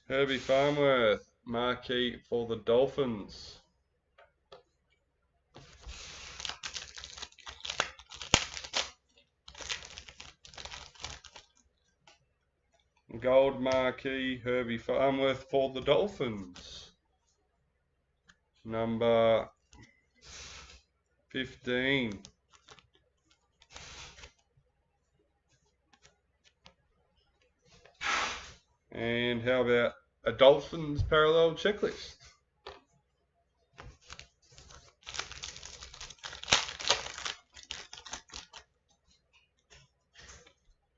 Herbie Farnworth, marquee for the Dolphins. Gold marquee, Herbie Farnworth for the Dolphins. Number 15. And how about a Dolphins parallel checklist?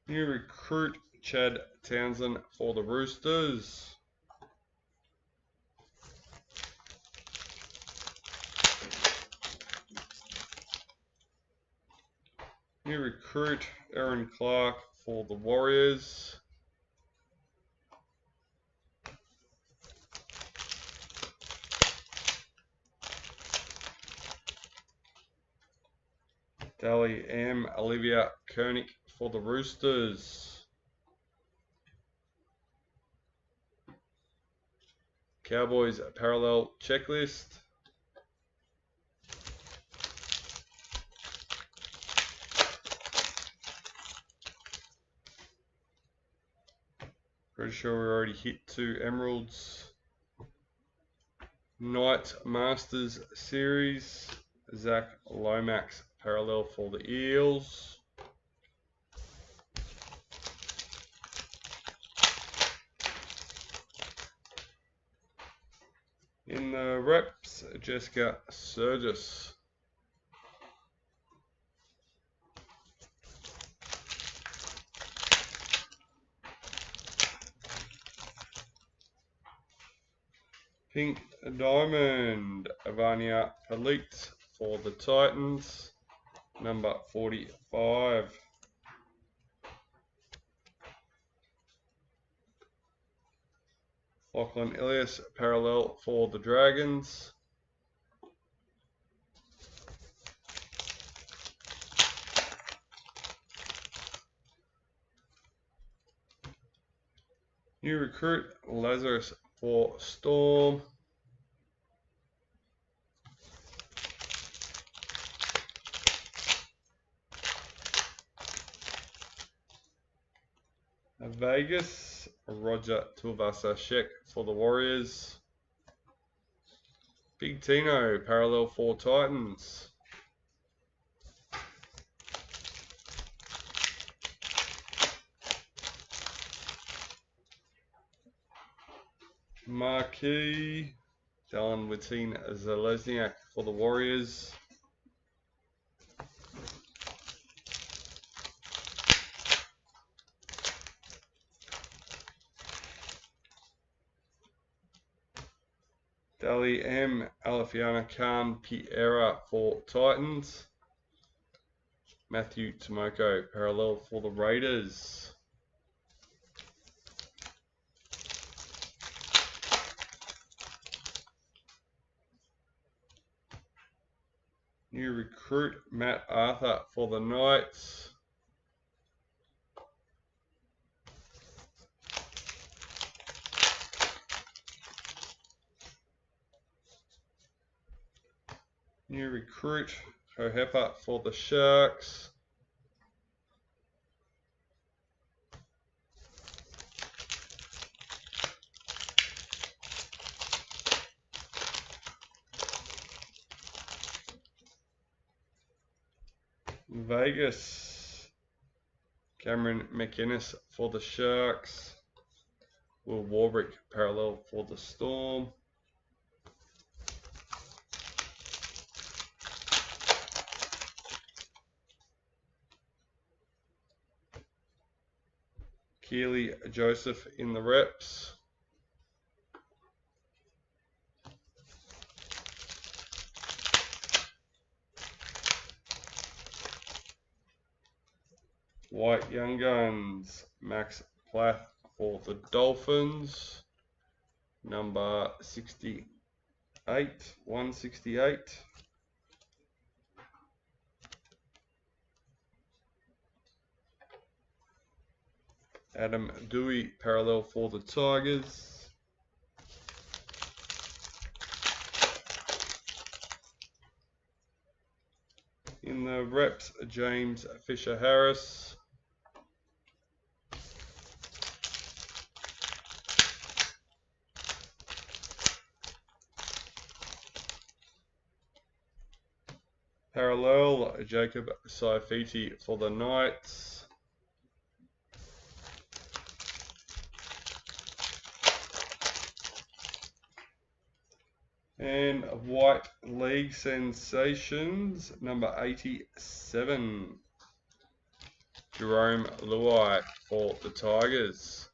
New recruit, Chad Townsend for the Roosters. New recruit, Aaron Clark for the Warriors. Dally M, Olivia Koenig for the Roosters. Cowboys parallel checklist. Pretty sure we already hit 2 emeralds. Knight Masters Series, Zach Lomax parallel for the Eels. In the reps, Jessica Surgis. Pink Diamond, Avania Elite for the Titans, number 45. Lachlan Ilias, parallel for the Dragons. New recruit, Lazarus for Storm. Vegas, Roger Tuivasa-Sheck for the Warriors. Big Tino, parallel for Titans. Marquee, Dylan Wittine Zalesniak for the Warriors. Dali M. Alafiana Khan Piera for Titans. Matthew Tomoko, parallel for the Raiders. New recruit, Matt Arthur for the Knights. New recruit, Hohepa for the Sharks. Vegas, Cameron McInnes for the Sharks. Will Warbrick parallel for the Storm. Keely Joseph in the reps. White Young Guns, Max Plath for the Dolphins, number 68, 168. Adam Dewey, parallel for the Tigers. In the reps, James Fisher-Harris. Parallel, Jacob Saifiti for the Knights. And White League Sensations, number 87. Jerome Luai for the Tigers.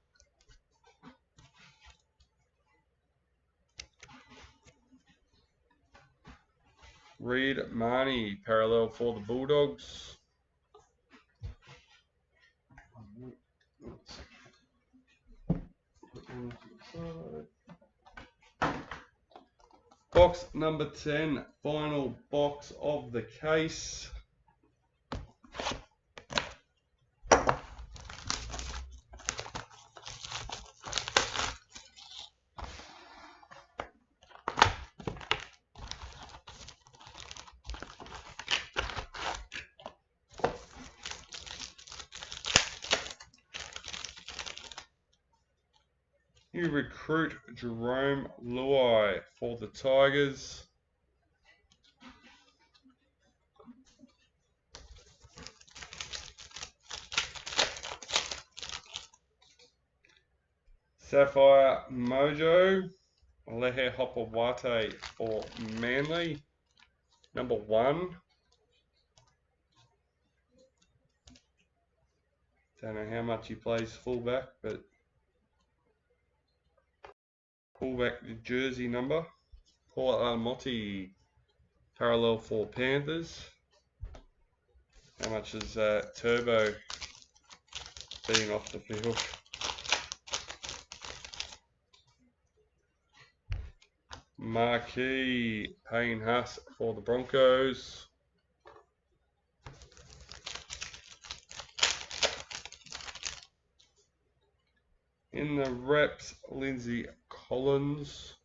Reed Marnie, parallel for the Bulldogs. Box number 10, final box of the case. New recruit Jerome Lowe for the Tigers. Sapphire Mojo, Lehe Hopawate for Manly, number 1. Don't know how much he plays fullback, but fullback jersey number. Paul Alamotti, parallel for Panthers. How much is Turbo being off the field? Marquee, Payne Haas for the Broncos. In the reps, Lindsay Collins.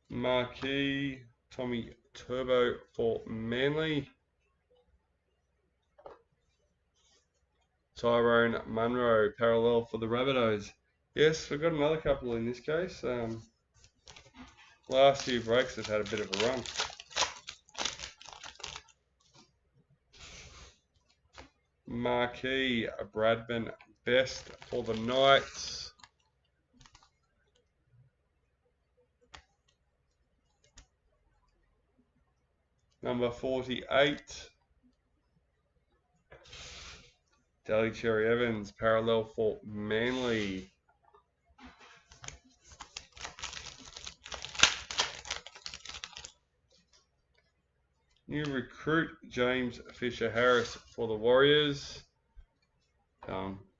Marquee, Tommy Turbo for Manly. Tyrone Munro, parallel for the Rabbitohs. Yes, we've got another couple in this case. Last few breaks have had a bit of a run. Marquee, Bradman Best for the Knights. Number 48. Daly Cherry Evans, parallel for Manly. New recruit James Fisher Harris for the Warriors.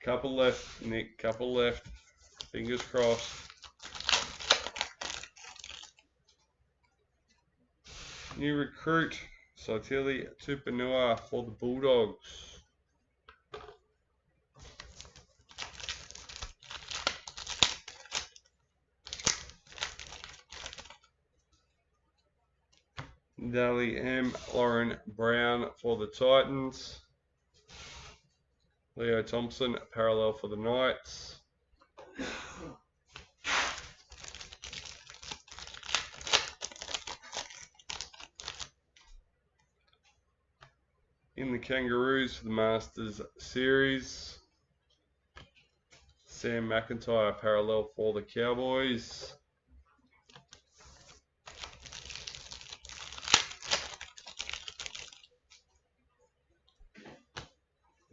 Couple left, Nick, couple left. Fingers crossed. New recruit Sotili Tupanua for the Bulldogs. Dally M. Lauren Brown for the Titans. Leo Thompson, parallel for the Knights. In the Kangaroos for the Masters Series. Sam McIntyre, parallel for the Cowboys.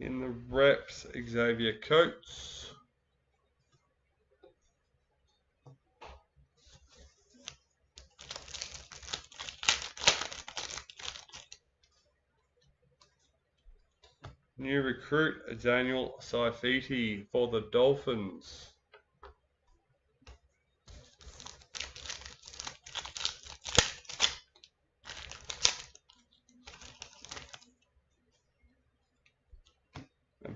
In the reps, Xavier Coates. New recruit, Daniel Saifiti for the Dolphins.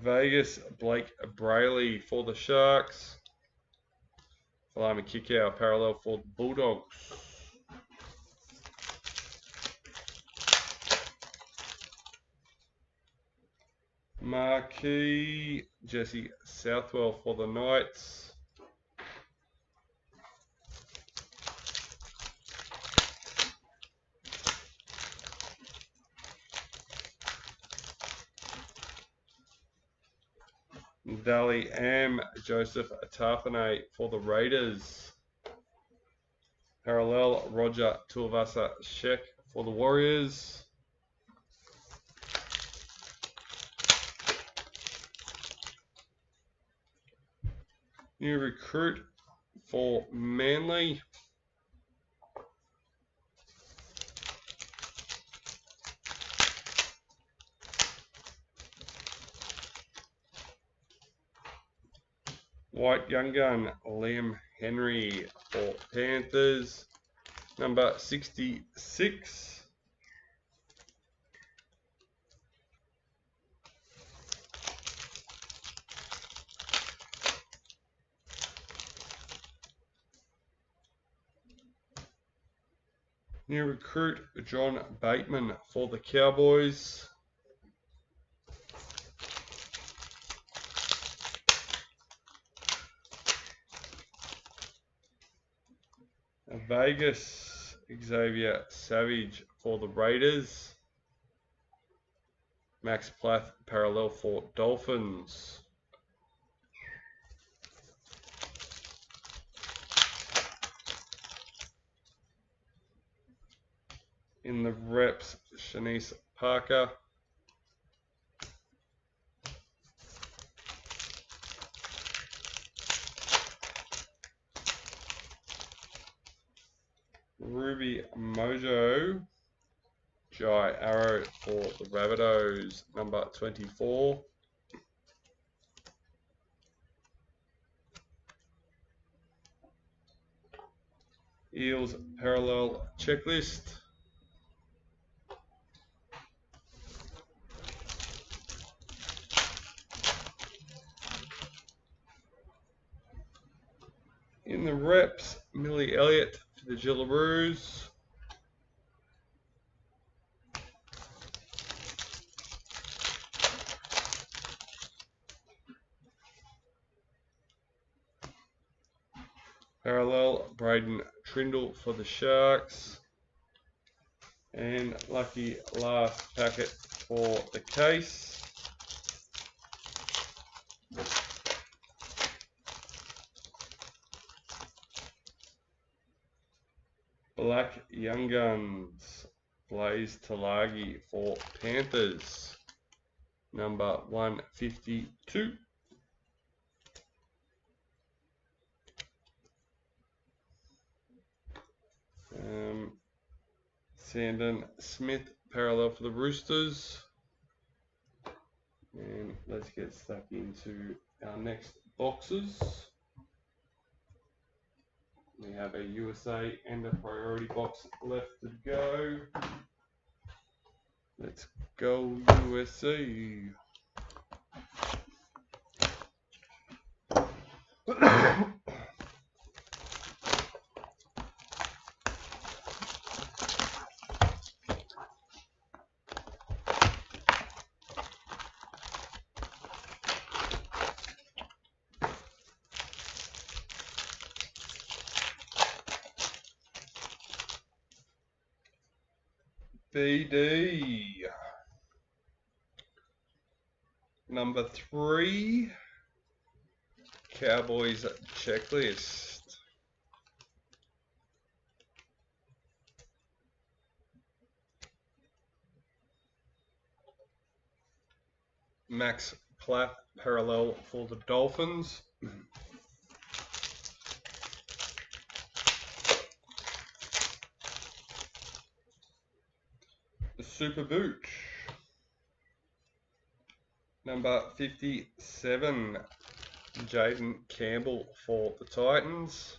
Vegas, Blake Brayley for the Sharks. Palama Kickout, parallel for the Bulldogs. Marquee, Jesse Southwell for the Knights. Dali Am, Joseph Tarpanay for the Raiders. Parallel, Roger Tuivasa Sheck for the Warriors. New recruit for Manly. White Young Gun, Liam Henry for Panthers. Number 66. New recruit John Bateman for the Cowboys. Vegas Xavier Savage for the Raiders. Max Plath parallel for Dolphins. In the reps, Shanice Parker. Ruby Mojo, Jai Arrow for the Rabbitohs, number 24. Eels parallel checklist. In the reps, Millie Elliott for the Gillaroos. Parallel, Braden Trindle for the Sharks. And lucky last packet for the case. Black Young Guns, Blaze Talagi for Panthers, number 152. Sandon Smith parallel for the Roosters. And let's get stuck into our next boxes. We have a USA and a priority box left to go. Let's go USA. BD number 3, Cowboys checklist. Max Plath parallel for the Dolphins. Super Booch, number 57, Jaden Campbell for the Titans.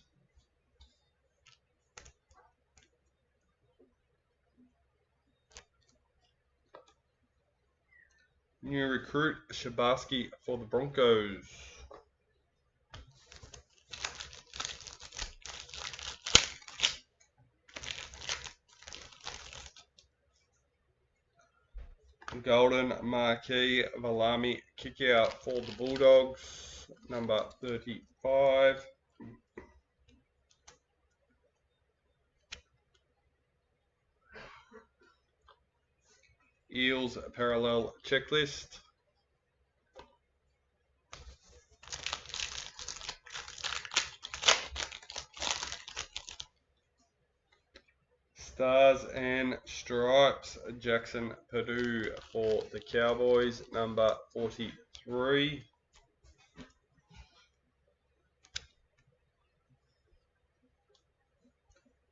New recruit Shabarsky for the Broncos. Golden Marquee Valami kickout for the Bulldogs, number 35. Eels parallel checklist. Stars and Stripes, Jackson Purdue for the Cowboys, number 43.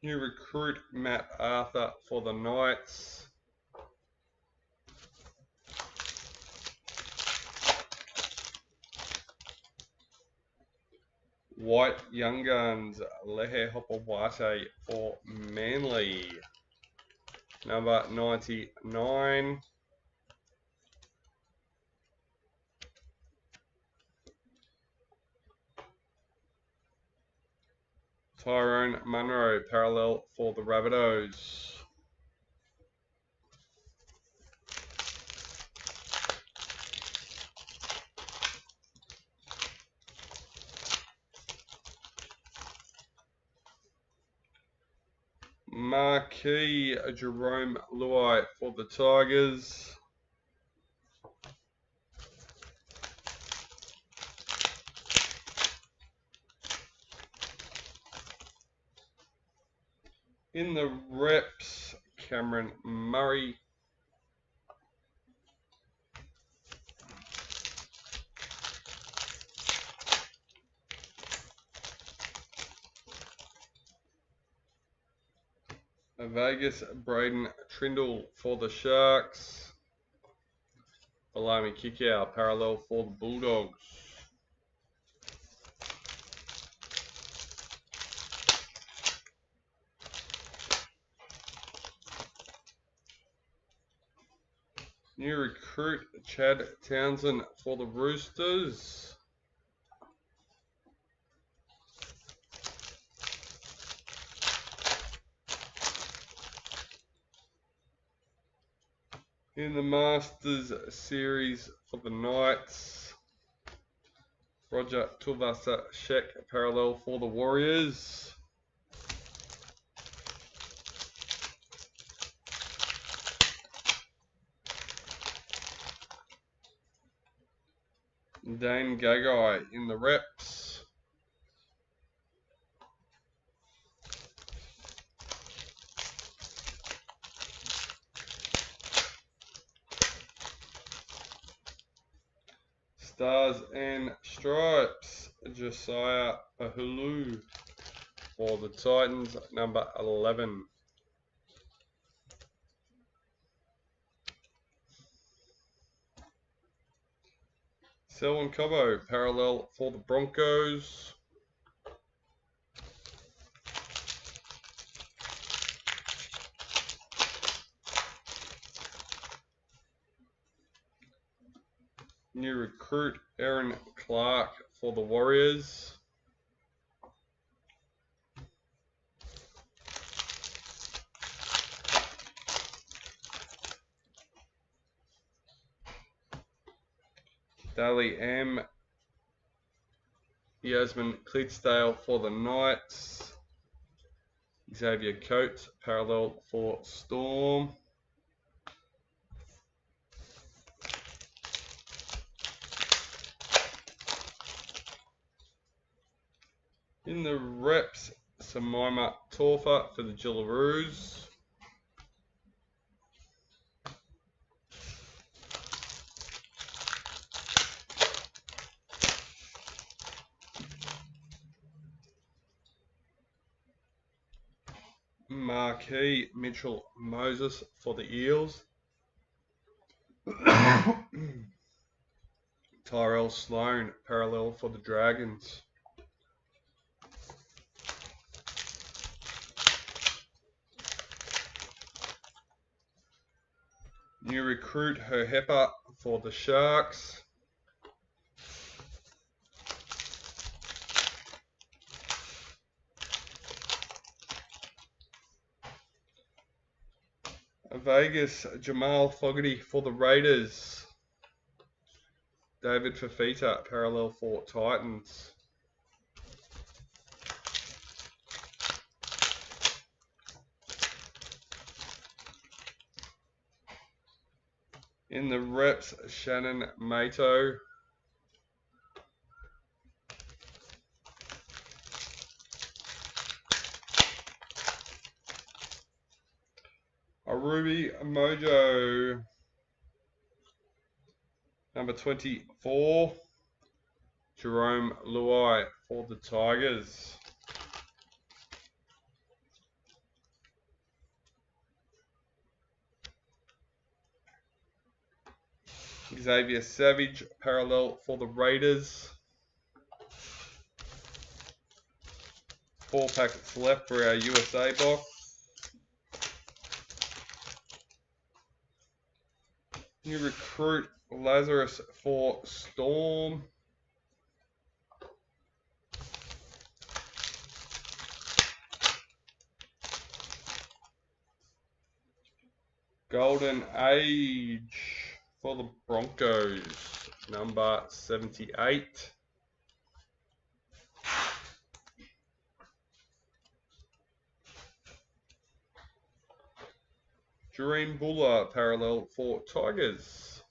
New recruit Matt Arthur for the Knights. White Young Guns, Lehe Hopawate for Manly, number 99. Tyrone Munro parallel for the Rabbitohs. marquee Jerome Lowe for the Tigers. In the reps, Cameron Murray. Vegas, Braden Trindle for the Sharks. Below me, kick out, parallel for the Bulldogs. New recruit, Chad Townsend for the Roosters. In the Masters series for the Knights, Roger Tuivasa-Sheck parallel for the Warriors. Dane Gagai in the reps. Stars and Stripes, Josiah Ahulu for the Titans, number 11. Selwyn Cobbo, parallel for the Broncos. New recruit, Aaron Clark for the Warriors. Daly M. Yasmin Clydesdale for the Knights. Xavier Coates, parallel for Storm. In the reps, Samaima Torfa for the Jillaroos. Marquee Mitchell Moses for the Eels. Tyrell Sloan, parallel for the Dragons. New recruit Herhepa for the Sharks. Vegas Jamal Fogarty for the Raiders. David Fafita, parallel for Titans. In the reps, Shannon Mato. Ruby Mojo, number 24, Jerome Lowe for the Tigers. Xavier Savage, parallel for the Raiders. 4 packets left for our USA box. New recruit Lazarus for Storm. Golden Age for the Broncos, number 78. Dream Buller parallel for Tigers.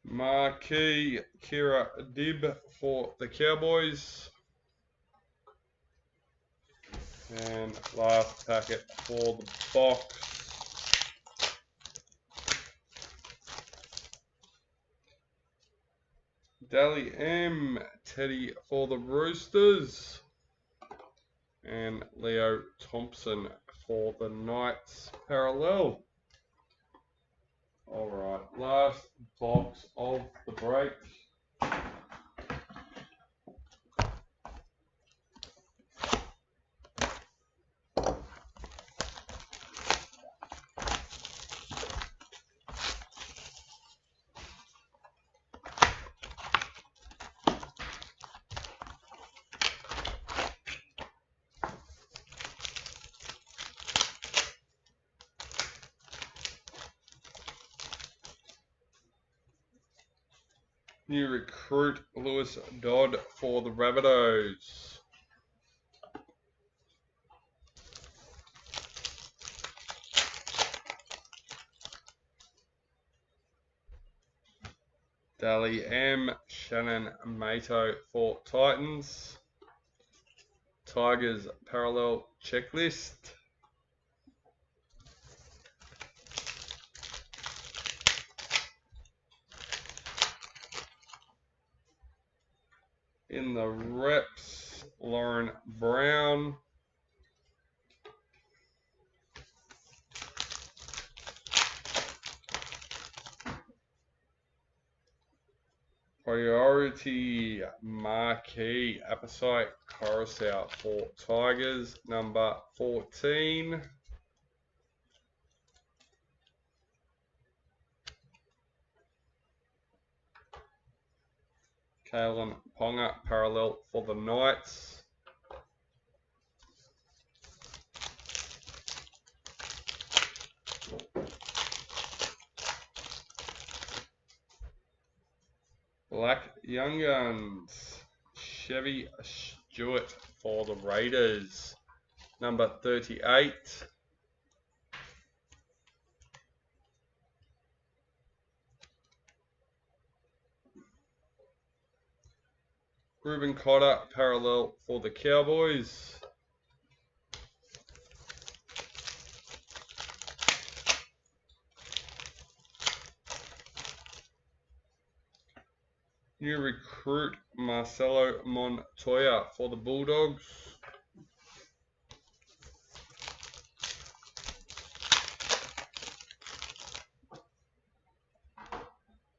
Marquee Kira Dib for the Cowboys. And last packet for the box. Dally M Teddy for the Roosters. And Leo Thompson for the Knights parallel. Alright, last box of the break. New recruit Lewis Dodd for the Rabbitohs. Dally M Shannon Mato for Titans. Tigers parallel checklist. In the reps, Lauren Brown. Priority Marquee Apposite Carousel for Tigers, number 14. Kalen Ponga parallel for the Knights. Black Young Guns, Chevy Stewart for the Raiders, number 38. Ruben Cotter parallel for the Cowboys. New recruit Marcelo Montoya for the Bulldogs.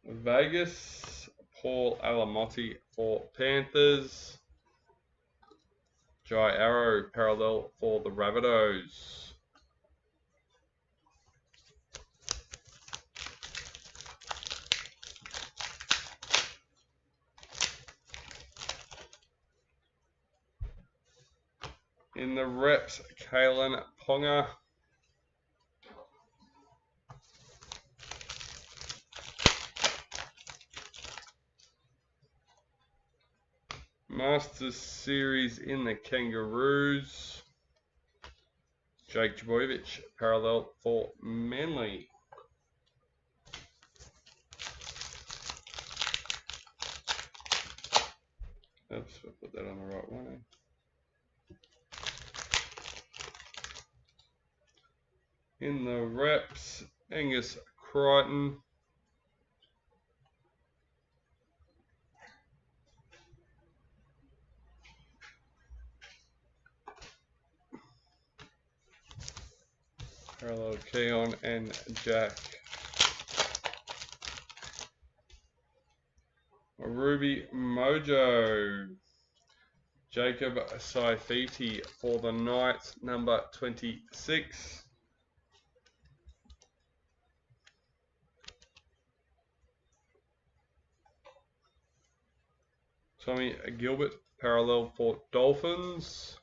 Vegas, Paul Alamotti for Panthers. Jai Arrow parallel for the Rabbitohs. In the reps, Kalen Ponga. Masters Series in the Kangaroos. Jake Jabovich parallel for Manly. Oops, I put that on the right one. In the reps, Angus Crichton. Parallel Keon and Jack. Ruby Mojo. Jacob Saifiti for the Knights, number 26. Tommy Gilbert parallel for Dolphins.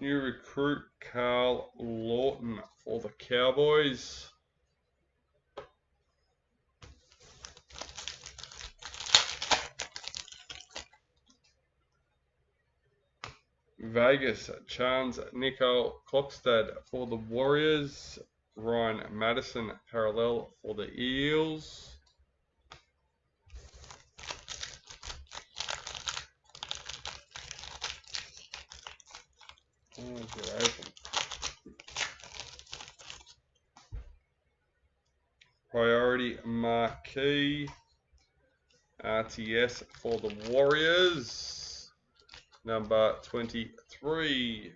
New recruit Carl Lawton for the Cowboys. Vegas, Chance Nicole Klokstad for the Warriors. Ryan Madison, parallel for the Eels. Priority Marquee. RTS for the Warriors. Number 23.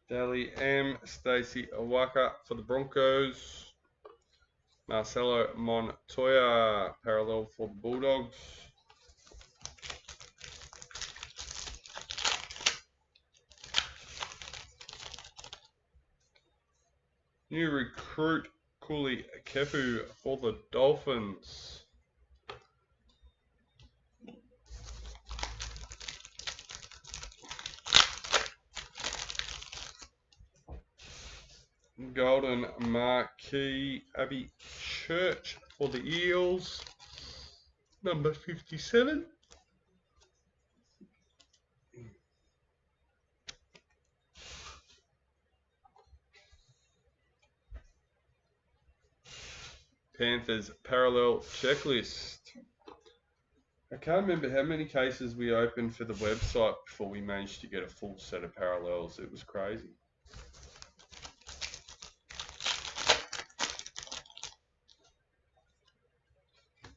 Daly M. Stacey Awaka for the Broncos. Marcelo Montoya, parallel for the Bulldogs. New recruit Kuli Kefu for the Dolphins. Golden Marquee Abby Church for the Eels. Number 57. Panthers parallel checklist. I can't remember how many cases we opened for the website before we managed to get a full set of parallels. It was crazy.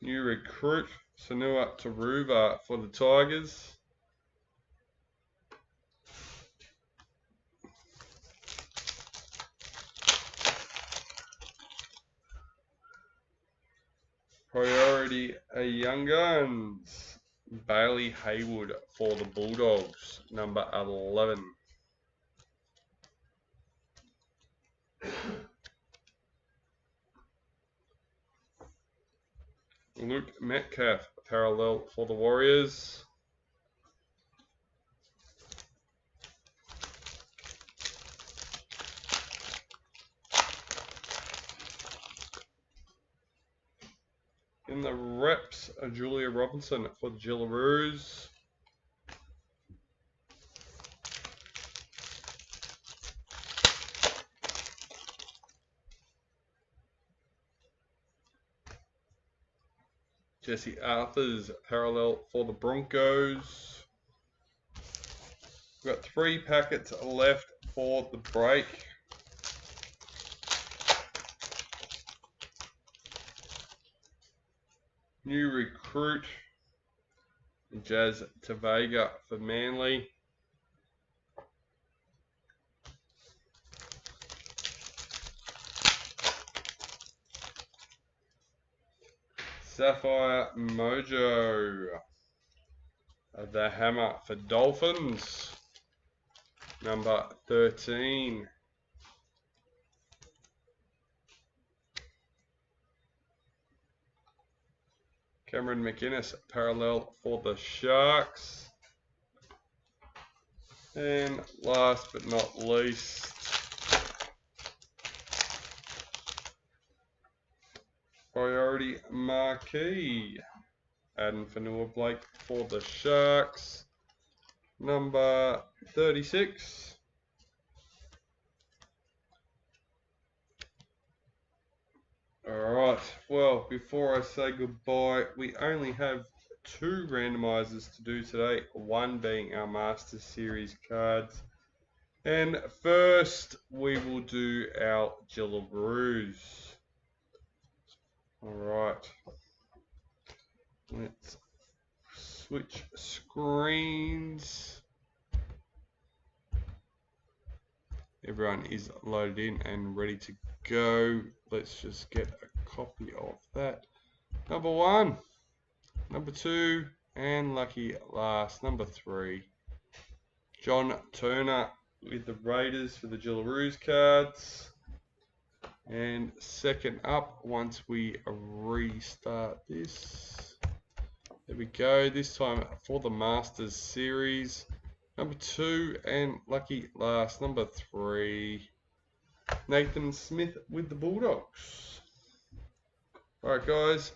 New recruit Sanua Taruva for the Tigers. Priority Young Guns. Bailey Haywood for the Bulldogs. Number 11. Luke Metcalf, parallel for the Warriors. In the reps, Julia Robinson for the Gillaroos. Jesse Arthurs, parallel for the Broncos. We've got 3 packets left for the break. New recruit Jazz Tavega for Manly. Sapphire Mojo, the Hammer for Dolphins, number 13. Cameron McInnes, parallel for the Sharks. And last but not least, Priority Marquee, Adam Fanua-Blake for the Sharks, number 36. Alright, well, before I say goodbye, we only have 2 randomizers to do today, one being our Master Series cards. And first, we will do our Gillaroos. Alright, let's switch screens. Everyone is loaded in and ready to go. Let's just get a copy of that. Number 1, number 2, and lucky last, number 3. John Turner, with the Raiders for the Jillaroos cards. And second up, once we restart this, there we go. This time for the Masters Series, number 2 and lucky last, number 3, Nathan Smith with the Bulldogs. Alright guys,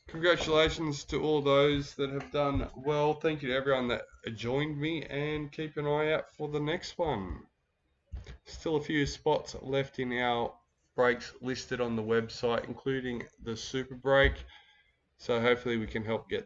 congratulations to all those that have done well. Thank you to everyone that joined me, and keep an eye out for the next one. Still a few spots left in our breaks listed on the website, including the Super Break. So hopefully we can help get